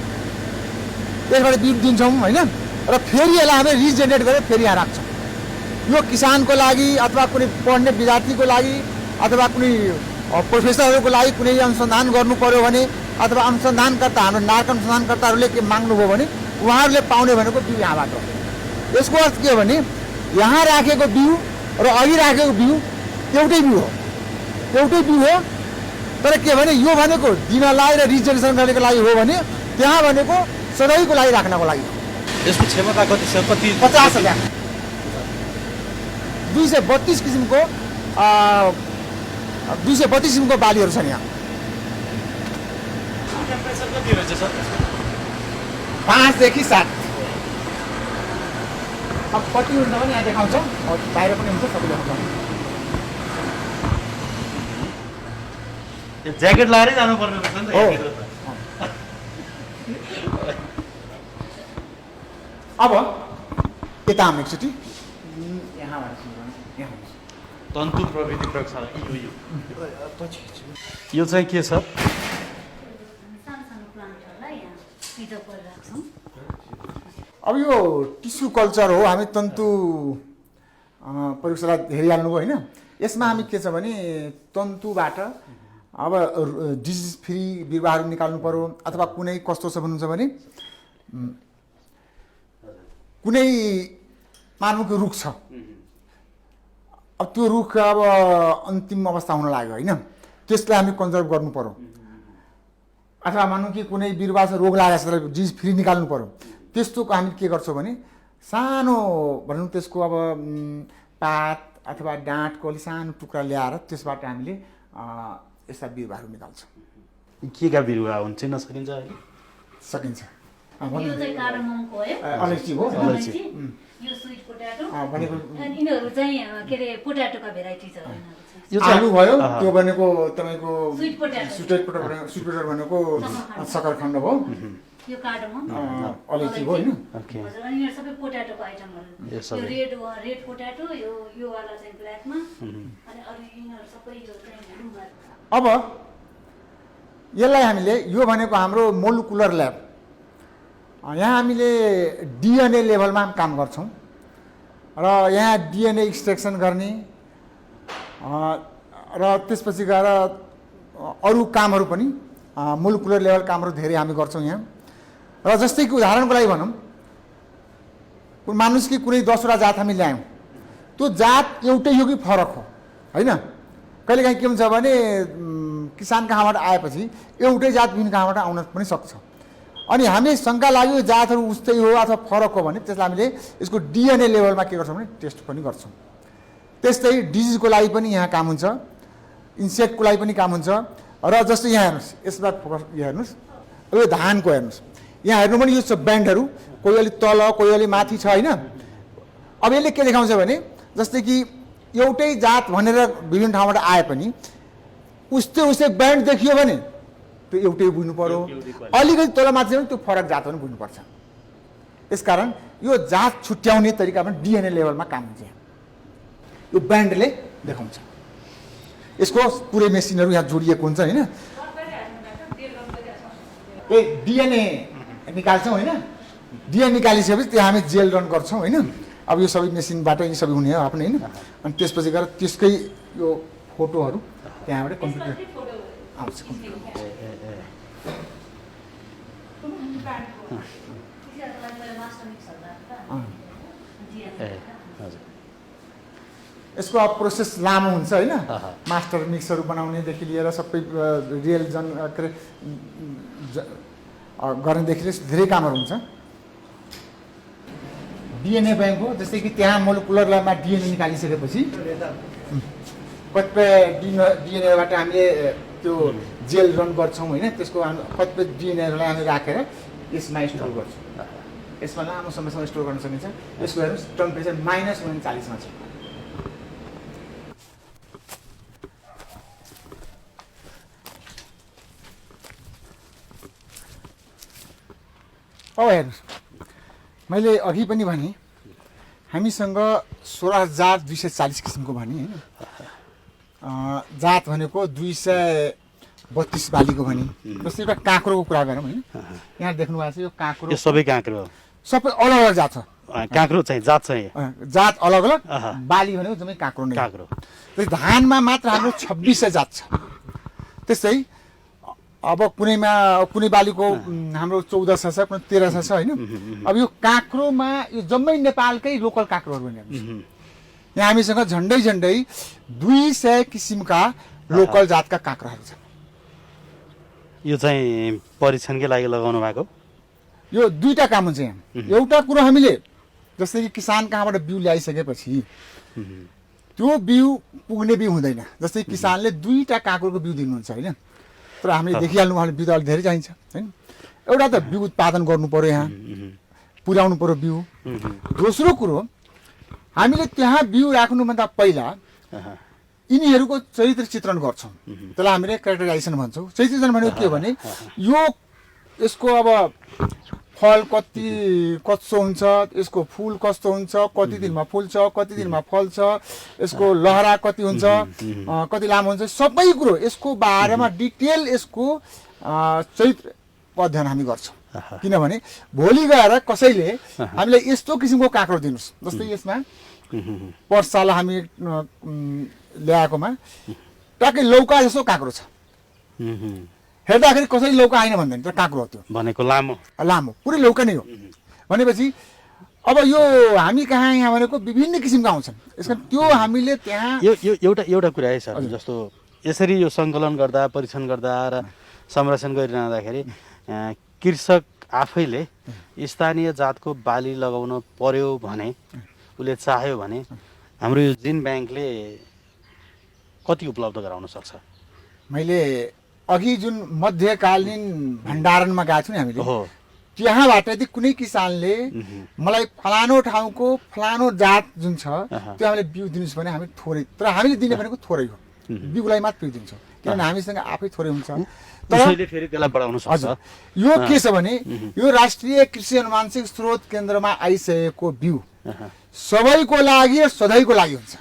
यसबाट बिउ दिन्छौँ होइन, र फेरि यसलाई हामीले रिजेनेरेट गरेर फेरि यहाँ राख्छौँ। यो किसानको लागि अथवा कुनै पढ्ने विद्यार्थीको लागि अथवा कुनै प्रोफेसरहरूको लागि कुनै अनुसन्धान गर्नु पर्यो भने अथवा अनुसन्धानकर्ता हाम्रो नार्क अनुसन्धानकर्ताहरूले के माग्नुभयो भने उहाँहरूले पाउने भनेको बिउ यहाँबाट हो। यसको अर्थ के हो भने यहाँ राखेको बिउ र अघि राखेको बिउ एउटै बिउ हो, तर के भने यो भनेको दिनलाई र रिजेनेरेसन गर्नको लागि हो भने त्यहाँ भनेको सधैँको लागि राख्नको लागि। यसको क्षमता कति छ? 50,000 232 किसिमको 232 किसिमको बालीहरू छन् यहाँ। टेम्परेचर कति रहेछ सर? 5 देखि 7। अब कति हुन्छ भने यहाँ देखाउँछौँ, बाहिर पनि हुन्छ, सबै देखाउँछौँ। ज्याकेट लगाएरै जानुपर्ने रहेछ नि त हो। अब यता आउँ एकचोटि, यहाँबाट यहाँ तन्तु प्रविधि प्रयोगशाला यो चाहिँ के छ? अब यो टिस्यु कल्चर हो, हामी तन्तु प्रयोगशाला हेरिहाल्नुभयो होइन। यसमा हामी के छ भने तन्तुबाट अब डिजिज फ्री बिरुवाहरू निकाल्नु पर्यो अथवा कुनै कस्तो छ भन्नुहुन्छ भने कुनै मानौँ कि रुख छ, अब त्यो रुख अब अन्तिम अवस्था हुन लाग्यो होइन, त्यसलाई हामी कन्जर्भ गर्नु पर्यो। अथवा मानौँ कि कुनै बिरुवा छ रोग लागेको छ, त्यसलाई डिजिज फ्री निकाल्नु पर्यो। त्यस्तोको हामी के गर्छौँ भने सानो भनौँ त्यसको अब पात अथवा डाँटको अलिक सानो टुक्रा ल्याएर त्यसबाट हामीले यस्ता बिरुवाहरू निकाल्छौँ। केका बिरुवा हुन् चिन्न सकिन्छ अहिले? सकिन्छ। यो चाहिँ कार्डममको हो, अलैँची हो, अलैँची, यो स्विट पोट्याटो, भनेको अनि यिनीहरू चाहिँ के अरे पोट्याटोका भेराइटिज हो। यो आलु भयो, त्यो भनेको तपाईँको स्विट पोट्याटो, स्विट पोटेटो भनेको सक्खरखण्ड हो, यो कार्डमम, अलैँची हो होइन। हजुर, अनि यिनीहरू सबै पोट्याटोको आइटमहरू। यो रेड पोट्याटो, यो वाला चाहिँ ब्ल्याकमा, अनि अरू यिनीहरू सबै यो चाहिँ ब्लूमा। अब यसलाई हामीले यो भनेको हाम्रो मोलिकुलर ल्याब, यहाँ हामीले डिएनए लेभलमा काम गर्छौँ र यहाँ डिएनए एक्सट्र्याक्सन गर्ने र त्यसपछि गएर अरू कामहरू पनि मोलिकुलर लेभल कामहरू धेरै हामी गर्छौँ यहाँ। र जस्तै कि उदाहरणको लागि भनौँ, मानुष कि कुनै 10वटा जात हामी ल्यायौँ, त्यो जात एउटै हो कि फरक हो होइन। कहिलेकाहीँ के हुन्छ भने किसान कहाँबाट आएपछि एउटै जात विभिन्न कहाँबाट आउन पनि सक्छ, अनि हामीले शङ्का लाग्यो जातहरू उस्तै हो अथवा फरक हो भने त्यसलाई हामीले यसको डिएनए लेभलमा के गर्छौँ भने टेस्ट पनि गर्छौँ। त्यस्तै डिजिजको लागि पनि यहाँ काम हुन्छ, इन्सेक्टको लागि पनि काम हुन्छ। र जस्तै यहाँ हेर्नुहोस्, यसमा फोकस हेर्नुहोस्, यो धानको हेर्नुहोस्, यहाँ हेर्नु पनि यो छ ब्यान्डहरू, कोही अलि तल कोही अलि माथि छ होइन। अब यसले के देखाउँछ भने जस्तै कि एउटै जात भनेर विभिन्न ठाउँबाट आए पनि उस्तै ब्यान्ड देखियो भने त्यो एउटै बुझ्नु पर्यो, अलिकति तल माथि भने त्यो फरक जात पनि बुझ्नुपर्छ। यसकारण यो जात छुट्याउने तरिका पनि डिएनए लेभलमा काम हुन्छ। यो ब्यान्डले देखाउँछ, यसको पुरै मेसिनहरू यहाँ जोडिएको हुन्छ होइन। डिएनए निकाल्छौँ होइन, डिएनए निकालिसकेपछि त्यो हामी जेल रन गर्छौँ होइन। अब यो सबै मेसिनबाट यी सबै हुने हो आफ्नो होइन। अनि त्यसपछि गएर त्यसकै यो फोटोहरू त्यहाँबाट कम्प्युटर आउँछ। यसको अब प्रोसेस लामो हुन्छ होइन, मास्टर मिक्सहरू बनाउनेदेखि लिएर सबै रियल के अरे गर्नेदेखि लिएर धेरै कामहरू हुन्छ। डिएनए ब्याङ्क हो, जस्तै कि त्यहाँ मोलिकुलरमा डिएनए निकालिसकेपछि कतिपय डिएनएबाट हामीले त्यो जेल रन गर्छौँ होइन, त्यसको कतिपय डिएनएलाई हामी राखेर यसमा स्टोर गर्छौँ। यसमा लामो समयसम्म स्टोर गर्न सकिन्छ। यसको हेर्नुहोस् टेम्परेचर -39 मा छ। अब हेर्नुहोस्, मैले अघि पनि भने हामीसँग 16,240 किसिमको भने होइन, जात भनेको 232 बालीको भने। जस्तै एउटा काँक्रोको कुरा गरौँ होइन, यहाँ देख्नु भएको छ यो काँक्रो, यो सबै काँक्रो सबै अलग अलग जात छ। काँक्रो चाहिँ जात चाहिँ जात अलग अलग, बाली भनेको जम्मै काँक्रो नै। काँक्रो धानमा मात्र हाम्रो 2600 जात छ। त्यस्तै अब कुनै बालीको हाम्रो 1400 छ, कुनै 1300 छ होइन। अब यो काँक्रोमा यो जम्मै नेपालकै लोकल काँक्रोहरू भने यहाँ हामीसँग झन्डै 200 किसिमका लोकल जातका काँक्राहरू छन्। यो चाहिँ परीक्षणकै लागि लगाउनु भएको? यो दुईटा काम हुन्छ यहाँ। एउटा कुरो हामीले जस्तै कि किसान कहाँबाट बिउ ल्याइसकेपछि त्यो बिउ पुग्ने बिउ हुँदैन। जस्तै किसानले 2टा काँक्रोको बिउ दिनुहुन्छ होइन, तर हामीले देखिहाल्नु उहाँले बिउ त अलिक धेरै चाहिन्छ होइन। एउटा त बिउ उत्पादन गर्नु पर्यो, यहाँ पुर्याउनु पर्यो बिउ। दोस्रो कुरो हामीले त्यहाँ बिउ राख्नुभन्दा पहिला यिनीहरूको चरित्र चित्रण गर्छौँ, त्यसलाई हामीले क्यारेक्टराइजेसन भन्छौँ। चरित्र चित्रण भनेको के हो भने यो यसको अब फल कस्तो हुन्छ, यसको फुल कस्तो हुन्छ, कति दिनमा फुल्छ, कति दिनमा फल्छ, यसको लहरा कति हुन्छ, कति लामो हुन्छ, सबै कुरो यसको बारेमा डिटेल यसको चरित्रको अध्ययन हामी गर्छौँ। किनभने भोलि गएर कसैले हामीलाई यस्तो किसिमको काँक्रो दिनुहोस्, जस्तै यसमा पर साल हामी ल्याएकोमा ट्याक्कै लौका जस्तो काँक्रो छ। हेर्दाखेरि कसैले लौका आएन भन्दैन, तर काँक्रो हो त्यो भनेको लामो पुरै लौका नै हो। भनेपछि अब यो हामी कहाँ यहाँ भनेको विभिन्न किसिमका आउँछन्। यसका त्यो हामीले त्यहाँ यो एउटा कुरा है सर, जस्तो यसरी यो सङ्कलन गर्दा परीक्षण गर्दा र संरक्षण गरिरहँदाखेरि कृषक आफैले स्थानीय जातको बाली लगाउन पर्यो भने, उसले चाह्यो भने हाम्रो यो जिन ब्याङ्कले कति उपलब्ध गराउन सक्छ? मैले अघि जुन मध्यकालीन भण्डारणमा गएको छु नि हामीले, त्यहाँबाट यदि कुनै किसानले मलाई फलानो ठाउँको फलानो जात जुन छ त्यो हामीले बिउ दिनुहोस् भने हामी थोरै, तर हामीले दिने भनेको थोरै हो, बिउलाई मात्र बिउ दिन्छौँ किनभने हामीसँग आफै थोरै हुन्छ। तर फेरि त्यसलाई बढाउन सक्छ। यो के छ भने यो राष्ट्रिय कृषि अनुवांशिक स्रोत केन्द्रमा आइसकेको बिउ सबैको लागि सधैँको लागि हुन्छ।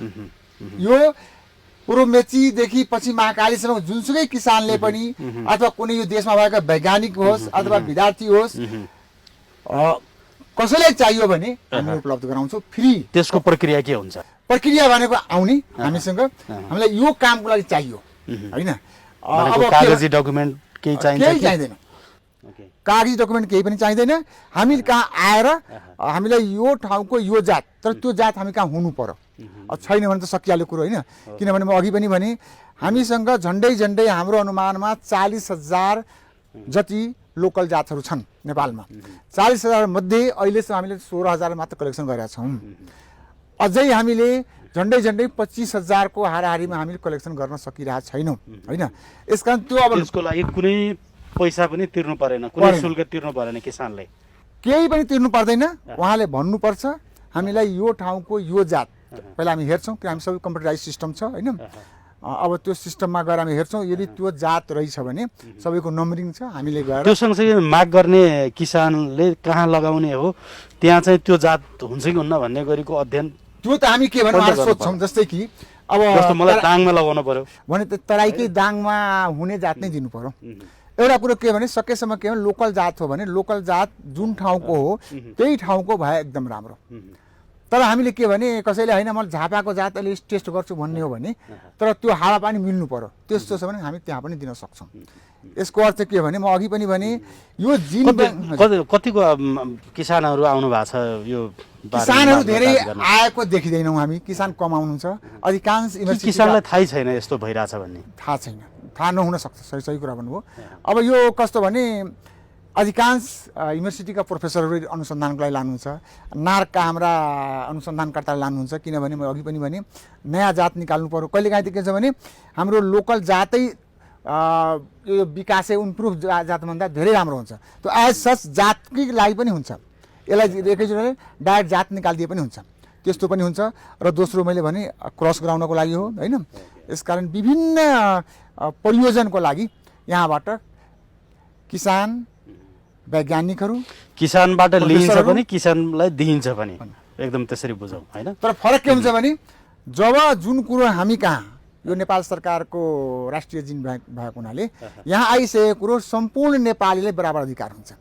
यो पूर्व मेचीदेखि पछि महाकालीसम्म जुनसुकै किसानले पनि अथवा कुनै यो देशमा भएका वैज्ञानिक होस् अथवा विद्यार्थी होस्, कसैलाई चाहियो भने हामी उपलब्ध गराउँछौँ फ्री। त्यसको प्रक्रिया के हुन्छ? प्रक्रिया भनेको आउने हामीसँग, हामीलाई यो कामको लागि चाहियो होइन। अब कागजी डकुमेन्ट केही चाहिँदैन, कागजी डकुमेन्ट केही पनि चाहिँदैन। हामी कहाँ आएर हामीलाई यो ठाउँको यो जात, तर त्यो जात हामी कहाँ हुनु पर्यो, छैन भने त सकिहाल्यो कुरो होइन। किनभने म अघि पनि भने हामीसँग झन्डै हाम्रो अनुमानमा 40,000 जति लोकल जातहरू छन् नेपालमा। 40,000 मध्ये अहिलेसम्म हामीले 16,000 मात्र कलेक्सन गरेका छौँ। अझै हामीले झन्डै 25,000 को हाराहारीमा हामीले कलेक्सन गर्न सकिरहेको छैनौँ होइन। यसकारण त्यो अब त्यसको लागि कुनै पैसा पनि तिर्नु परेन, कुनै शुल्क तिर्नु परेन, किसानले केही पनि तिर्नु पर्दैन। उहाँले भन्नुपर्छ हामीलाई यो ठाउँको यो जात पहिला हामी हेर्छौँ, किन हामी सबै कम्प्युटराइज सिस्टम छ होइन। अब त्यो सिस्टममा गएर हामी हेर्छौँ, यदि त्यो जात रहेछ भने सबैको नम्बरिङ छ, हामीले गएर त्यो सँगसँगै माग गर्ने किसानले कहाँ लगाउने हो त्यहाँ चाहिँ त्यो जात हुन्छ कि हुन्न भन्ने गरेको अध्ययन, त्यो त हामी के भन्नु सोध्छौँ। जस्तै कि अब मलाई दाङमा लगाउनु पर्यो भने त तराईकै दाङमा हुने जात नै दिनु पर्यो। एउटा कुरो के भने सकेसम्म के भने लोकल जात हो भने लोकल जात जुन ठाउँको हो त्यही ठाउँको भए एकदम राम्रो। तर हामीले के भने कसैले होइन म झापाको जात अलि टेस्ट गर्छु भन्ने हो भने, तर त्यो हावापानी मिल्नु पर्यो, त्यस्तो छ भने हामी त्यहाँ पनि दिन सक्छौँ। यसको अर्थ के भने म अघि पनि भने यो जिन कतिको किसानहरू आउनु भएको छ, यो किसानहरू धेरै आएको देखिँदैनौँ हामी। किसान कम आउनुहुन्छ, अधिकांश किसानलाई थाहै छैन यस्तो भइरहेछ भन्ने, थाहा छैन, थाहा नहुन सक्छ। सही कुरा भन्नुभयो। अब यो कस्तो भने अधिकांश युनिभर्सिटीका प्रोफेसरहरू अनुसन्धानको लागि लानुहुन्छ, नार्कका हाम्रा अनुसन्धानकर्ताले लानुहुन्छ। किनभने म अघि पनि भने नयाँ जात निकाल्नु पर्यो। कहिलेकाहीँ के छ भने हाम्रो लोकल जातै यो विकासे इम्प्रुभ जातभन्दा धेरै राम्रो हुन्छ। त्यो एज सच जातकै लागि पनि हुन्छ, यसलाई एकैचोटि डाइरेक्ट जात निकालिदिए पनि हुन्छ, त्यस्तो पनि हुन्छ। र दोस्रो मैले भने क्रस गराउनको लागि हो होइन। यसकारण विभिन्न प्रयोजनको लागि यहाँबाट किसान वैज्ञानिकहरू किसानबाट लिइन्छ पनि किसानलाई दिइन्छ पनि, एकदम त्यसरी बुझौँ होइन। तर फरक के हुन्छ भने जब जुन कुरो हामी कहाँ यो नेपाल सरकारको राष्ट्रिय जिन भएको हुनाले यहाँ आइसकेको कुरो सम्पूर्ण नेपालीले बराबर अधिकार हुन्छ।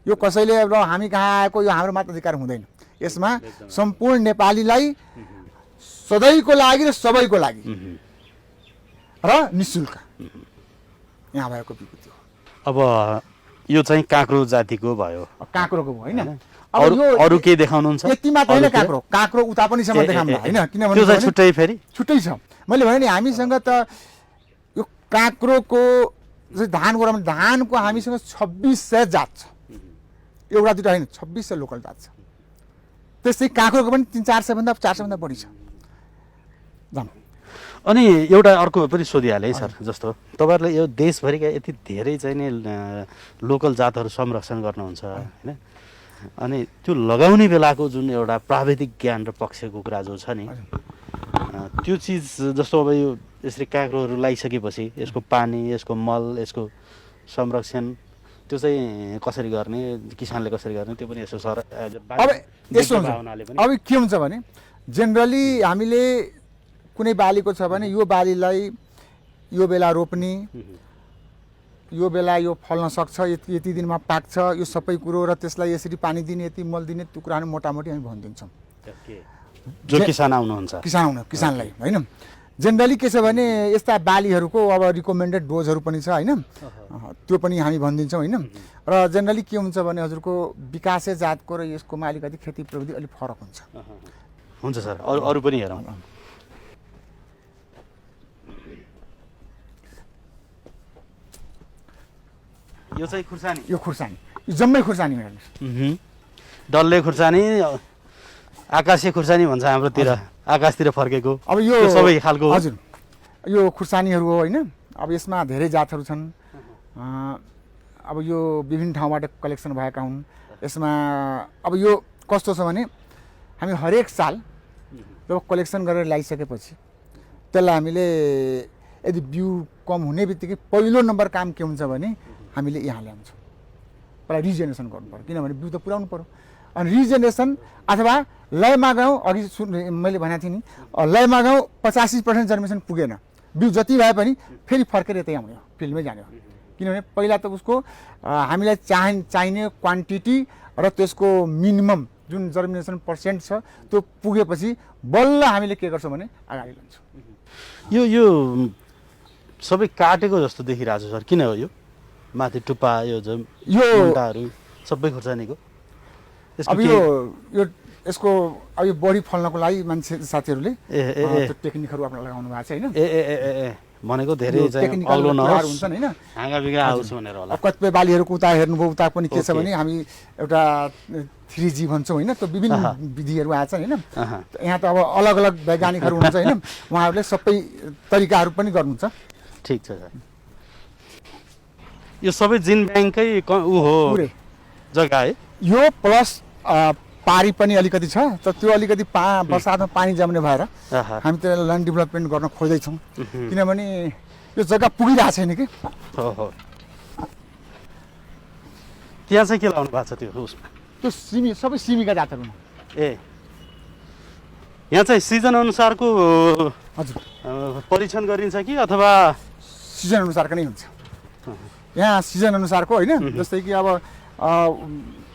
यो कसैले अब हामी कहाँ आएको यो हाम्रो मात्र अधिकार हुँदैन। यसमा सम्पूर्ण नेपालीलाई सधैँको लागि र सबैको लागि र निःशुल्क यहाँ भएको विकृति हो। अब यो चाहिँ काँक्रो जातिको भयो, काँक्रोको भयो होइन। अरू केही देखाउनुहुन्छ? यति मात्र होइन, काँक्रो उता पनि सम्म देखाउँला होइन। किनभने त्यो छुट्टै फेरि छुट्टै छ। मैले भने नि हामीसँग त यो काँक्रोको धानको भने धानको हामीसँग 2600 जात छ, एउटा दुइटा होइन 2600 लोकल जात छ। त्यस्तै काँक्रोको पनि 300-400 भन्दा 400 भन्दा बढी छ। अनि एउटा अर्को पनि सोधिहालेँ सर, जस्तो तपाईँहरूले यो देशभरिका यति धेरै चाहिँ नि लोकल जातहरू संरक्षण गर्नुहुन्छ होइन, अनि त्यो लगाउने बेलाको जुन एउटा प्राविधिक ज्ञान र पक्षको कुरा जो छ नि, त्यो चिज जस्तो अब यो यसरी काँक्रोहरू लगाइसकेपछि यसको पानी, यसको मल, यसको संरक्षण त्यो चाहिँ कसरी गर्ने, किसानले कसरी गर्ने, त्यो पनि यसो सर अब यस्तो हुन्छ। अब के हुन्छ भने जेनरली हामीले कुनै बालीको छ भने यो बालीलाई यो बेला रोप्ने, यो बेला यो फल्न सक्छ, यति दिनमा पाक्छ, यो सबै कुरो र त्यसलाई यसरी पानी दिने, यति मल दिने, त्यो कुराहरू मोटामोटी हामी भनिदिन्छौँ जो किसान आउनुहुन्छ किसानलाई होइन। जेनरली के छ भने यस्ता बालीहरूको अब रिकमेन्डेड डोजहरू पनि छ होइन, त्यो पनि हामी भनिदिन्छौँ होइन। र जेनरली के हुन्छ भने हजुरको विकासे जातको र यसकोमा अलिकति खेती प्रविधि अलिक फरक हुन्छ। हुन्छ सर, अरू पनि हेरौँ। यो चाहिँ खुर्सानी, यो खुर्सानी, यो जम्मै खुर्सानी हो हेर्नुहोस्। डल्ले खुर्सानी, आकाशे खुर्सानी भन्छ हाम्रोतिर, आकाशतिर फर्केको। अब यो सबै खालको हजुर यो खुर्सानीहरू हो होइन। अब यसमा धेरै जातहरू छन्। अब यो विभिन्न ठाउँबाट कलेक्सन भएका हुन्। यसमा अब यो कस्तो छ भने हामी हरेक साल जब कलेक्सन गरेर ल्याइसकेपछि त्यसलाई हामीले यदि बिउ कम हुने बित्तिकै पहिलो नम्बर काम के हुन्छ भने हामीले यहाँ ल्याउँछौँ, पहिला रिजेनेरेसन गर्नु पर्यो, किनभने बिउ त पुऱ्याउनु पर्यो। अनि रिजेनेरेसन अथवा लयमा गाउँ, अघि मैले भनेको थिएँ नि, लयमा गाउँ 85% जर्मिनेसन पुगेन, बिउ जति भए पनि फेरि फर्केर यतै आउने हो, फिल्डमै जाने हो। किनभने पहिला त उसको हामीलाई चाहिने क्वान्टिटी र त्यसको मिनिमम जुन जर्मिनेसन पर्सेन्ट छ त्यो पुगेपछि बल्ल हामीले के गर्छौँ भने अगाडि लान्छौँ। यो सबै काटेको जस्तो देखिरहेको छ सर, किन हो यो माथि टुप्पा यो मुन्टाहरू सबै खुर्सानीको? अब यो यसको अब यो बढी फल्नको लागि मान्छे साथीहरूले त्यो टेक्निकहरू आफ्नो लगाउनु भएको छ होइन। भनेको धेरै चाहिँ अग्लो नहोस् हुन्छन् होइन, हाँगाबिगा आओस् भनेर होला। अब कतिपय बालीहरूको उता हेर्नुभयो, उता पनि के छ भने हामी एउटा 3G भन्छौँ होइन, त्यो विभिन्न विधिहरू आएछ होइन। यहाँ त अब अलग अलग वैज्ञानिकहरू हुनुहुन्छ होइन, उहाँहरूले सबै तरिकाहरू पनि गर्नुहुन्छ। ठिक छ सर, यो सबै जिन ब्याङ्ककै ऊ हो जग्गा है यो, प्लस पारी पनि अलिकति छ, तर त्यो अलिकति बर्सातमा पानी जम्ने भएर हामी त्यसलाई ल्यान्ड डेभलपमेन्ट गर्न खोज्दैछौँ, किनभने यो जग्गा पुगिरहेको छैन कि। त्यहाँ चाहिँ के लाउनु भएको छ त्यो उसमा? त्यो सबै सिमीका जातहरू। यहाँ चाहिँ सिजन अनुसारको हजुर परीक्षण गरिन्छ कि अथवा सिजन अनुसारको नै हुन्छ? यहाँ सिजन अनुसारको होइन, जस्तै कि अब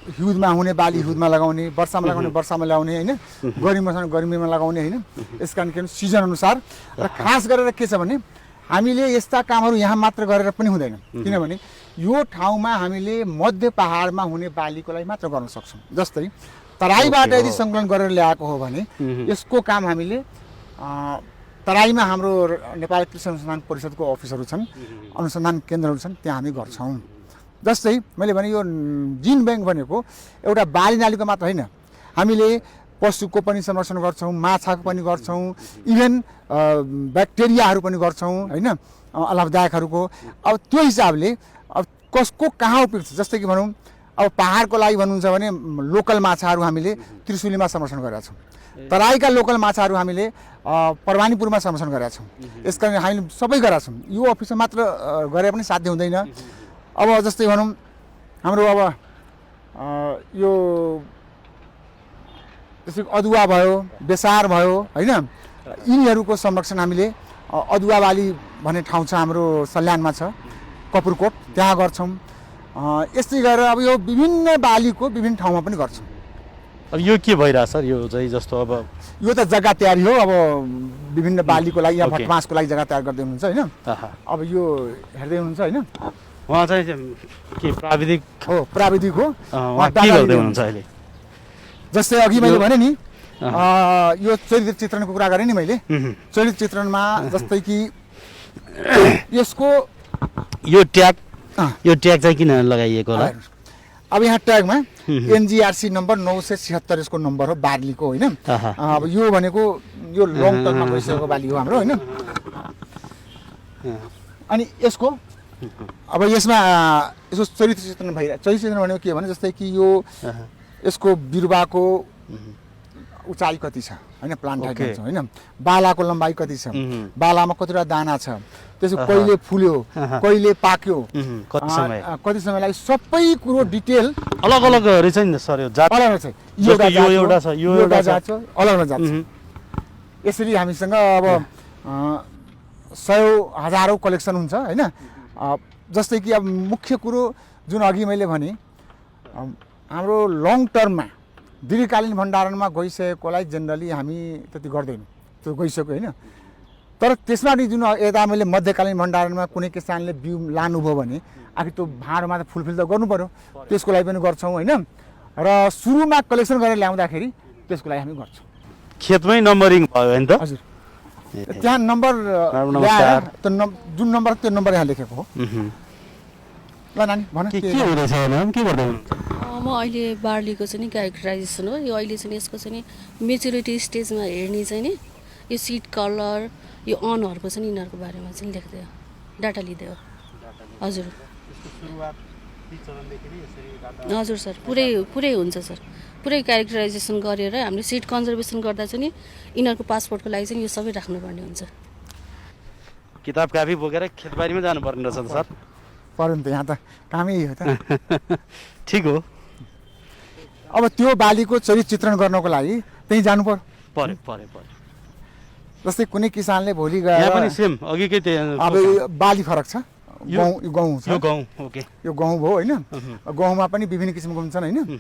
हिउँदमा हुने बाली हिउँदमा लगाउने, वर्षामा लगाउने वर्षामा ल्याउने होइन, गर्मीमा लगाउने होइन। यस कारण के सिजन अनुसार। र खास गरेर के छ भने हामीले यस्ता कामहरू यहाँ मात्र गरेर पनि हुँदैन, किनभने यो ठाउँमा हामीले मध्य पहाडमा हुने बालीको लागि मात्र गर्न सक्छौँ। जस्तै तराईबाट यदि सङ्कलन गरेर ल्याएको हो भने यसको काम हामीले तराईमा हाम्रो नेपाल कृषि अनुसन्धान परिषदको अफिसहरू छन्, अनुसन्धान केन्द्रहरू छन्, त्यहाँ हामी गर्छौँ। जस्तै मैले भने यो जिन ब्याङ्क भनेको एउटा बाली नालीको मात्र होइन, हामीले पशुको पनि संरक्षण गर्छौँ, माछाको पनि गर्छौँ, इभन ब्याक्टेरियाहरू पनि गर्छौँ होइन, लाभदायकहरूको। अब त्यो हिसाबले अब कसको कहाँ उपयुक्त, जस्तै कि भनौँ अब पहाडको लागि भन्नुहुन्छ भने लोकल माछाहरू हामीले त्रिशुलीमा संरक्षण गरेका छौँ, तराईका लोकल माछाहरू हामीले परवानीपुरमा संरक्षण गरेका छौँ। यस कारण हामीले सबै गरेका छौँ। यो अफिसमा मात्र गरे पनि साध्य हुँदैन। अब जस्तै भनौँ हाम्रो अब यो जस्तै अदुवा भयो, बेसार भयो होइन, यिनीहरूको संरक्षण हामीले अदुवा बाली भन्ने ठाउँ छ हाम्रो सल्यानमा छ, कपुरकोट, त्यहाँ गर्छौँ। यस्तै गरेर अब यो विभिन्न बालीको विभिन्न ठाउँमा पनि गर्छौँ। अब यो के भइरहेछ सर, यो चाहिँ जस्तो अब यो त जग्गा तयारी हो, अब विभिन्न बालीको लागि या भटमासको लागि जग्गा तयार गर्दै हुनुहुन्छ होइन। अब यो हेर्दै हुनुहुन्छ होइन, उहाँ चाहिँ के प्राविधिक हो, प्राविधिक हो। उहाँ के गर्दै हुनुहुन्छ अहिले? जस्तै अघि मैले भने नि यो चरित्र चित्रणको कुरा गरेँ नि मैले, चरित्र चित्रणमा जस्तै कि यसको यो ट्याग चाहिँ किन लगाइएको होला? अब यहाँ ट्यागमा एनजिआरसी नम्बर 976 यसको नम्बर हो, बार्लीको होइन। अब यो भनेको यो लङ टर्ममा गइसकेको बाली हो हाम्रो होइन। अनि यसको अब यसमा यसको चरित्र चित्रण भइरहेको, चरित्र चित्रण भनेको के भने जस्तै कि यो यसको बिरुवाको उचाइ कति छ होइन, प्लान्ट हाइट भन्छ होइन, बालाको लम्बाइ कति छ, बालामा कतिवटा दाना छ, त्यसो कहिले फुल्यो, कहिले पाक्यो, कति समय लाग्यो, सबै कुरो डिटेल अलग अलग रहेछ नि सर। यो जात अलग छ, यो एउटा छ, यो एउटा जात छ, अलग अलग जात छ। यसरी हामीसँग अब 100 हजारौँ कलेक्सन हुन्छ होइन। जस्तै कि अब मुख्य कुरो जुन अघि मैले भने हाम्रो लङ टर्ममा दीर्घकालीन भण्डारणमा गइसकेकोलाई जेनरली हामी त्यति गर्दैनौँ, त्यो गइसक्यो होइन। तर त्यसमा नि जुन यता मैले मध्यकालीन भण्डारणमा कुनै किसानले बिउ लानुभयो भने आखिर त्यो भाँडोमा त फुलफिल त गर्नु पऱ्यो, त्यसको लागि पनि गर्छौँ होइन। र सुरुमा कलेक्सन गरेर ल्याउँदाखेरि त्यसको लागि हामी गर्छौँ। खेतमै नम्बरिङ भयो भने त? हजुर, त्यहाँ नम्बर ल्याएर त्यो जुन नम्बर त्यो नम्बर यहाँ लेखेको हो। ल नानी भन के हुँदैछ, के गर्दै हुनुहुन्छ? म अहिले बार्लीको चाहिँ नि क्यारेक्टराइजेसन हो। यो अहिले चाहिँ यसको चाहिँ नि मेच्युरिटी स्टेजमा हेर्ने चाहिँ नि यो सिड कलर, यो अनहरूको चाहिँ यिनीहरूको बारेमा चाहिँ लेख्दै हो, डाटा लिँदै हो। हजुर हजुर सर, पुरै हुन्छ सर। पुरै क्यारेक्टराइजेसन गरेर हामीले सिड कन्जर्भेसन गर्दा चाहिँ नि यिनीहरूको पासपोर्टको लागि चाहिँ यो सबै राख्नुपर्ने हुन्छ। किताब कापी बोकेर खेतबारीमा जानुपर्ने रहेछ त सर? पर्यो नि त, यहाँ त कामै हो त। ठिक हो। अब त्यो बालीको चरित्र चित्रण गर्नको लागि त्यहीँ जानु पर्यो। जस्तै कुनै किसानले भोलि गएर यहाँ पनि सेम अघिकै अब बाली फरक छ, गहुँ छ, यो गहुँ ओके, यो गहुँ भयो होइन। गहुँमा पनि विभिन्न किसिमको हुन्छन् होइन,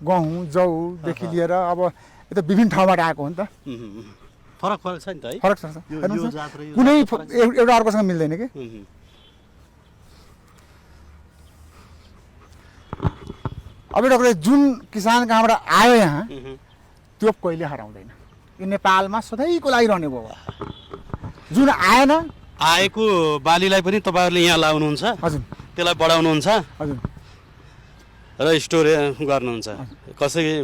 गहुँ जौदेखि लिएर अब यो त विभिन्न ठाउँबाट आएको हो नि त, फरक छ नि त है, फरक छ। कुनै एउटा अर्कोसँग मिल्दैन कि। अब एउटा कुरा, जुन किसान कहाँबाट आयो यहाँ त्यो कहिले हराउँदैन। यो नेपालमा सधैँको लागि रहने भयो। जुन आएन, आएको बालीलाई पनि तपाईँहरूले यहाँ लाउनुहुन्छ, हजुर, त्यसलाई बढाउनुहुन्छ, हजुर, र स्टोर गर्नुहुन्छ।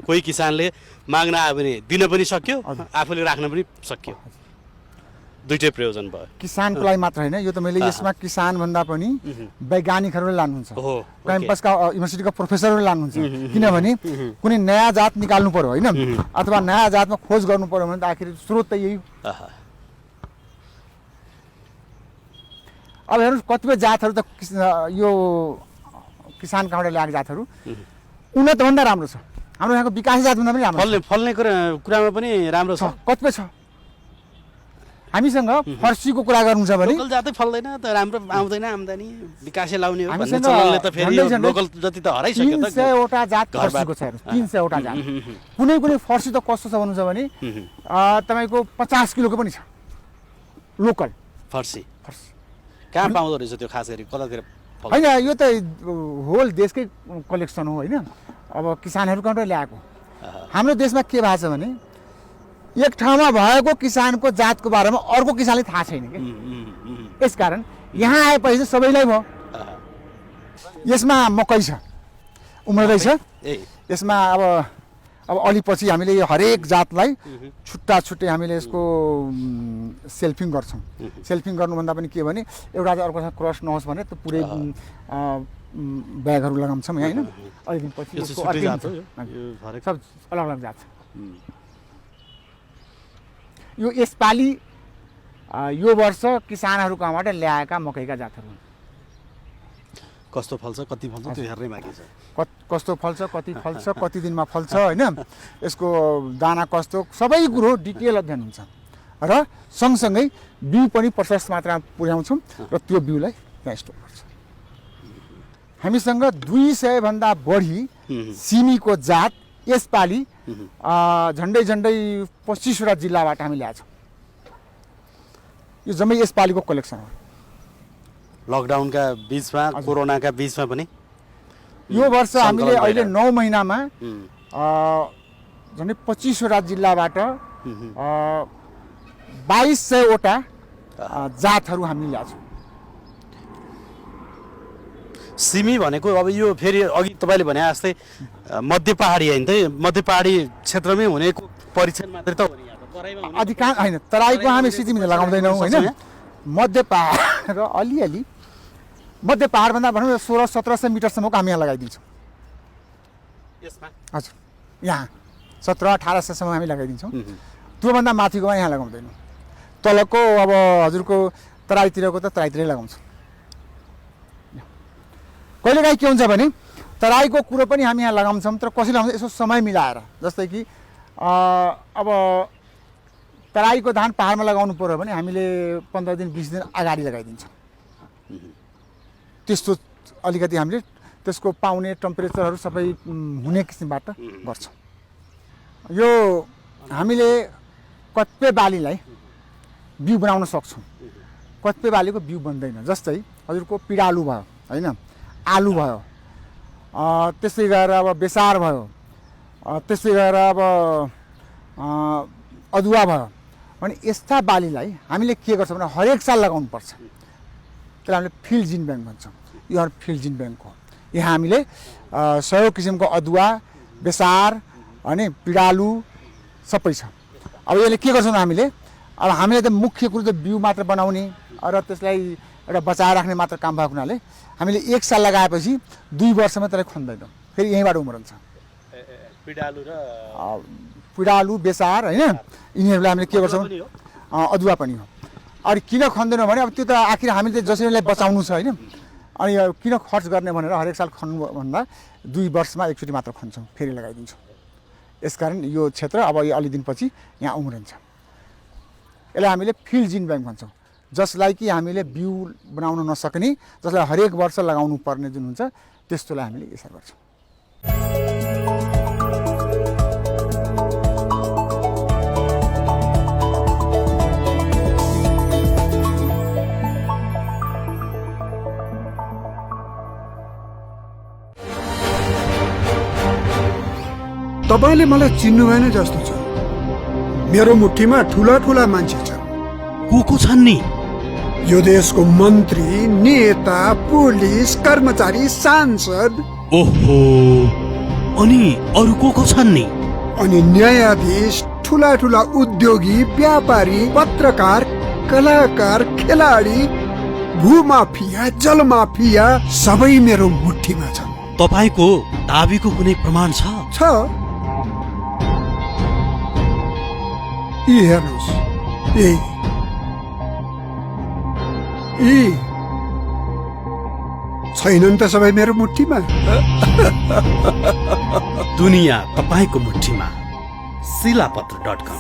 कोही किसानले माग्न आयो भने दिन पनि सक्यो, आफूले राख्न पनि सक्यो, दुइटै प्रयोजन भयो। किसानको लागि मात्र होइन, यो त मैले यसमा किसान भन्दा पनि वैज्ञानिकहरूले लानुहुन्छ, क्याम्पसका युनिभर्सिटीका प्रोफेसरहरूले लानुहुन्छ। किनभने कुनै नयाँ जात निकाल्नु पर्यो होइन, अथवा नयाँ जातमा खोज गर्नु पर्यो भने त आखिर स्रोत त यही। अब हेर्नुहोस् कतिपय जातहरू त यो किसान कहाँबाट ल्याएको जातहरू उन्नतभन्दा राम्रो छ, हाम्रो यहाँको विकासे जातभन्दा पनि राम्रो, फल्ने कुरामा पनि राम्रो छ। कतिपय छ। हामीसँग फर्सीको कुरा गर्नु छ भने लोकल जातै फल्दैन त, राम्रो आउँदैन आम्दानी, विकासे लाउने हो भन्ने चलनले त फेरि लोकल जति त हराइसक्यो त। 300 वटा जात फर्सीको छ, 300 वटा जात। कुनै कुनै फर्सी त कस्तो छ भन्नु छ भने तपाईँको 50 किलोको पनि छ लोकल फर्सी। कहाँ पाउँदो रहेछ त्यो खास गरी, कतातिर? होइन, यो त होल देशकै कलेक्सन हो होइन। अब किसानहरू कहाँबाट ल्याएको, हाम्रो देशमा के भएको छ भने एक ठाउँमा भएको किसानको जातको बारेमा अर्को किसानले थाहा छैन कि। यसकारण यहाँ आएपछि सबैलाई भयो। यसमा मकै छ, उम्रदैछ। ए यसमा अब अलि पछि हामीले यो हरेक जातलाई छुट्टा छुट्टै हामीले यसको सेल्फिङ गर्छौँ। सेल्फिङ गर्नुभन्दा पनि के भने एउटा चाहिँ अर्कोसँग क्रस नहोस् भने त्यो पुरै ब्यागहरू लगाउँछौँ होइन। अलिक दिन पछि यो यसको छुट्टै अर्किङ जात छ। हो यो हरेक सब अलग अलग जात छ। यो यसपालि यो वर्ष किसानहरूकोबाट ल्याएका मकैका जातहरू हुन्। कस्तो फल्छ कति फल्छ त्यो हेर्नै बाँकी छ। कस्तो फल्छ, कति फल्छ, कति दिनमा फल्छ होइन, यसको दाना कस्तो, सबै कुरो डिटेल अध्ययन हुन्छ। र सँगसँगै बिउ पनि प्रशस्त मात्रामा पुर्याउँछौँ र त्यो बिउलाई त्यहाँ स्टोर गर्छ। हामीसँग 200 भन्दा बढी सिमीको जात यसपालि झन्डै 25वटा जिल्लाबाट हामी ल्याएछौँ। यो जम्मै यसपालिको कलेक्सन हो। लकडाउनका बीचमा कोरोनाका बीचमा पनि यो वर्ष हामीले अहिले 9 महिनामा झन्डै 25वटा जिल्लाबाट 2200वटा जातहरू हामीले ल्याएछौँ। सिमी भनेको अब यो फेरि अघि तपाईँले भने जस्तै मध्य पहाडी होइन त, मध्य पहाडी क्षेत्रमै हुने परीक्षण मात्रै त हो नि। अधिकांश होइन, तराईको हामी सिमी लगाउँदैनौँ होइन। मध्य पहाड र अलिअलि मध्य पहाडभन्दा भनौँ 1600-1700 मिटरसम्मको हामी यहाँ लगाइदिन्छौँ। हजुर, यहाँ 1700-1800सम्म हामी लगाइदिन्छौँ। त्योभन्दा माथिकोमा यहाँ लगाउँदैनौँ। तलको अब हजुरको तराईतिरको त तराईतिरै लगाउँछौँ। कहिलेकाहीँ के हुन्छ भने तराईको कुरो पनि हामी यहाँ लगाउँछौँ, तर कसैले लगाउँछ यसो समय मिलाएर। जस्तै कि अब तराईको धान पहाडमा लगाउनु पऱ्यो भने हामीले 15 दिन 20 दिन अगाडि लगाइदिन्छौँ। त्यस्तो अलिकति हामीले त्यसको पाउने टेम्परेचरहरू सबै हुने किसिमबाट गर्छौँ। यो हामीले कतिपय बालीलाई बिउ बनाउन सक्छौँ, कतिपय बालीको बिउ बन्दैन। जस्तै हजुरको पिडालु भयो होइन, आलु भयो, त्यसै गरेर अब बेसार भयो, त्यसै गरेर अब अदुवा भयो भने यस्ता बालीलाई हामीले के गर्छौँ भने हरेक साल लगाउनुपर्छ। त्यसलाई हामीले फिल्ड जिन ब्याङ्क भन्छौँ। यो फिल्ड जिन ब्याङ्क हो। यहाँ हामीले 100 किसिमको अदुवा, बेसार अनि पिडालु सबै छ। अब यसले के गर्छौँ हामीले, अब हामीले त मुख्य कुरो त बिउ मात्र बनाउने र त्यसलाई एउटा बचाएर राख्ने मात्र काम भएको हुनाले हामीले 1 साल लगाएपछि 2 वर्षमा त्यसलाई खन्दैनौँ, फेरि यहीँबाट उम्रन्छ। पिडालु, बेसार होइन, यिनीहरूलाई हामीले के गर्छौँ, अदुवा पनि हो। अनि किन खन्दैनौँ भने अब त्यो त आखिर हामीले जसरीलाई बचाउनु छ होइन, अनि किन खर्च गर्ने भनेर हरेक साल खन्नुभन्दा 2 वर्षमा एकचोटि मात्र खन्छौँ, फेरि लगाइदिन्छौँ। यसकारण यो क्षेत्र अब यो अलि दिनपछि यहाँ उम्रन्छ। यसलाई हामीले फिल्ड जिन ब्याङ्क भन्छौँ, जसलाई कि हामीले बिउ बनाउन नसक्ने, जसलाई हरेक वर्ष लगाउनु पर्ने जुन हुन्छ त्यस्तोलाई हामीले यसरी गर्छौँ। तपाईले मलाई चिन्नु भएन जस्तो छ। मेरो मुठीमा ठुला ठुला मान्छे छन्। को छन् नि? यो देशको मन्त्री, नेता, पुलिस, कर्मचारी, सांसद। ओहो, अनि अरु को छन् नि? अनि न्यायाधीश, ठुला ठुला उद्योगी, व्यापारी, पत्रकार, कलाकार, खेलाडी, भूमाफिया, जलमाफिया सबै मेरो मुठीमा छन्। तपाईको दाबीको कुनै प्रमाण छ? यी हेर्नुहोस्, यी छैनन् त सबै मेरो मुठीमा। दुनिया तपाईको मुठीमा। शिलापत्र.com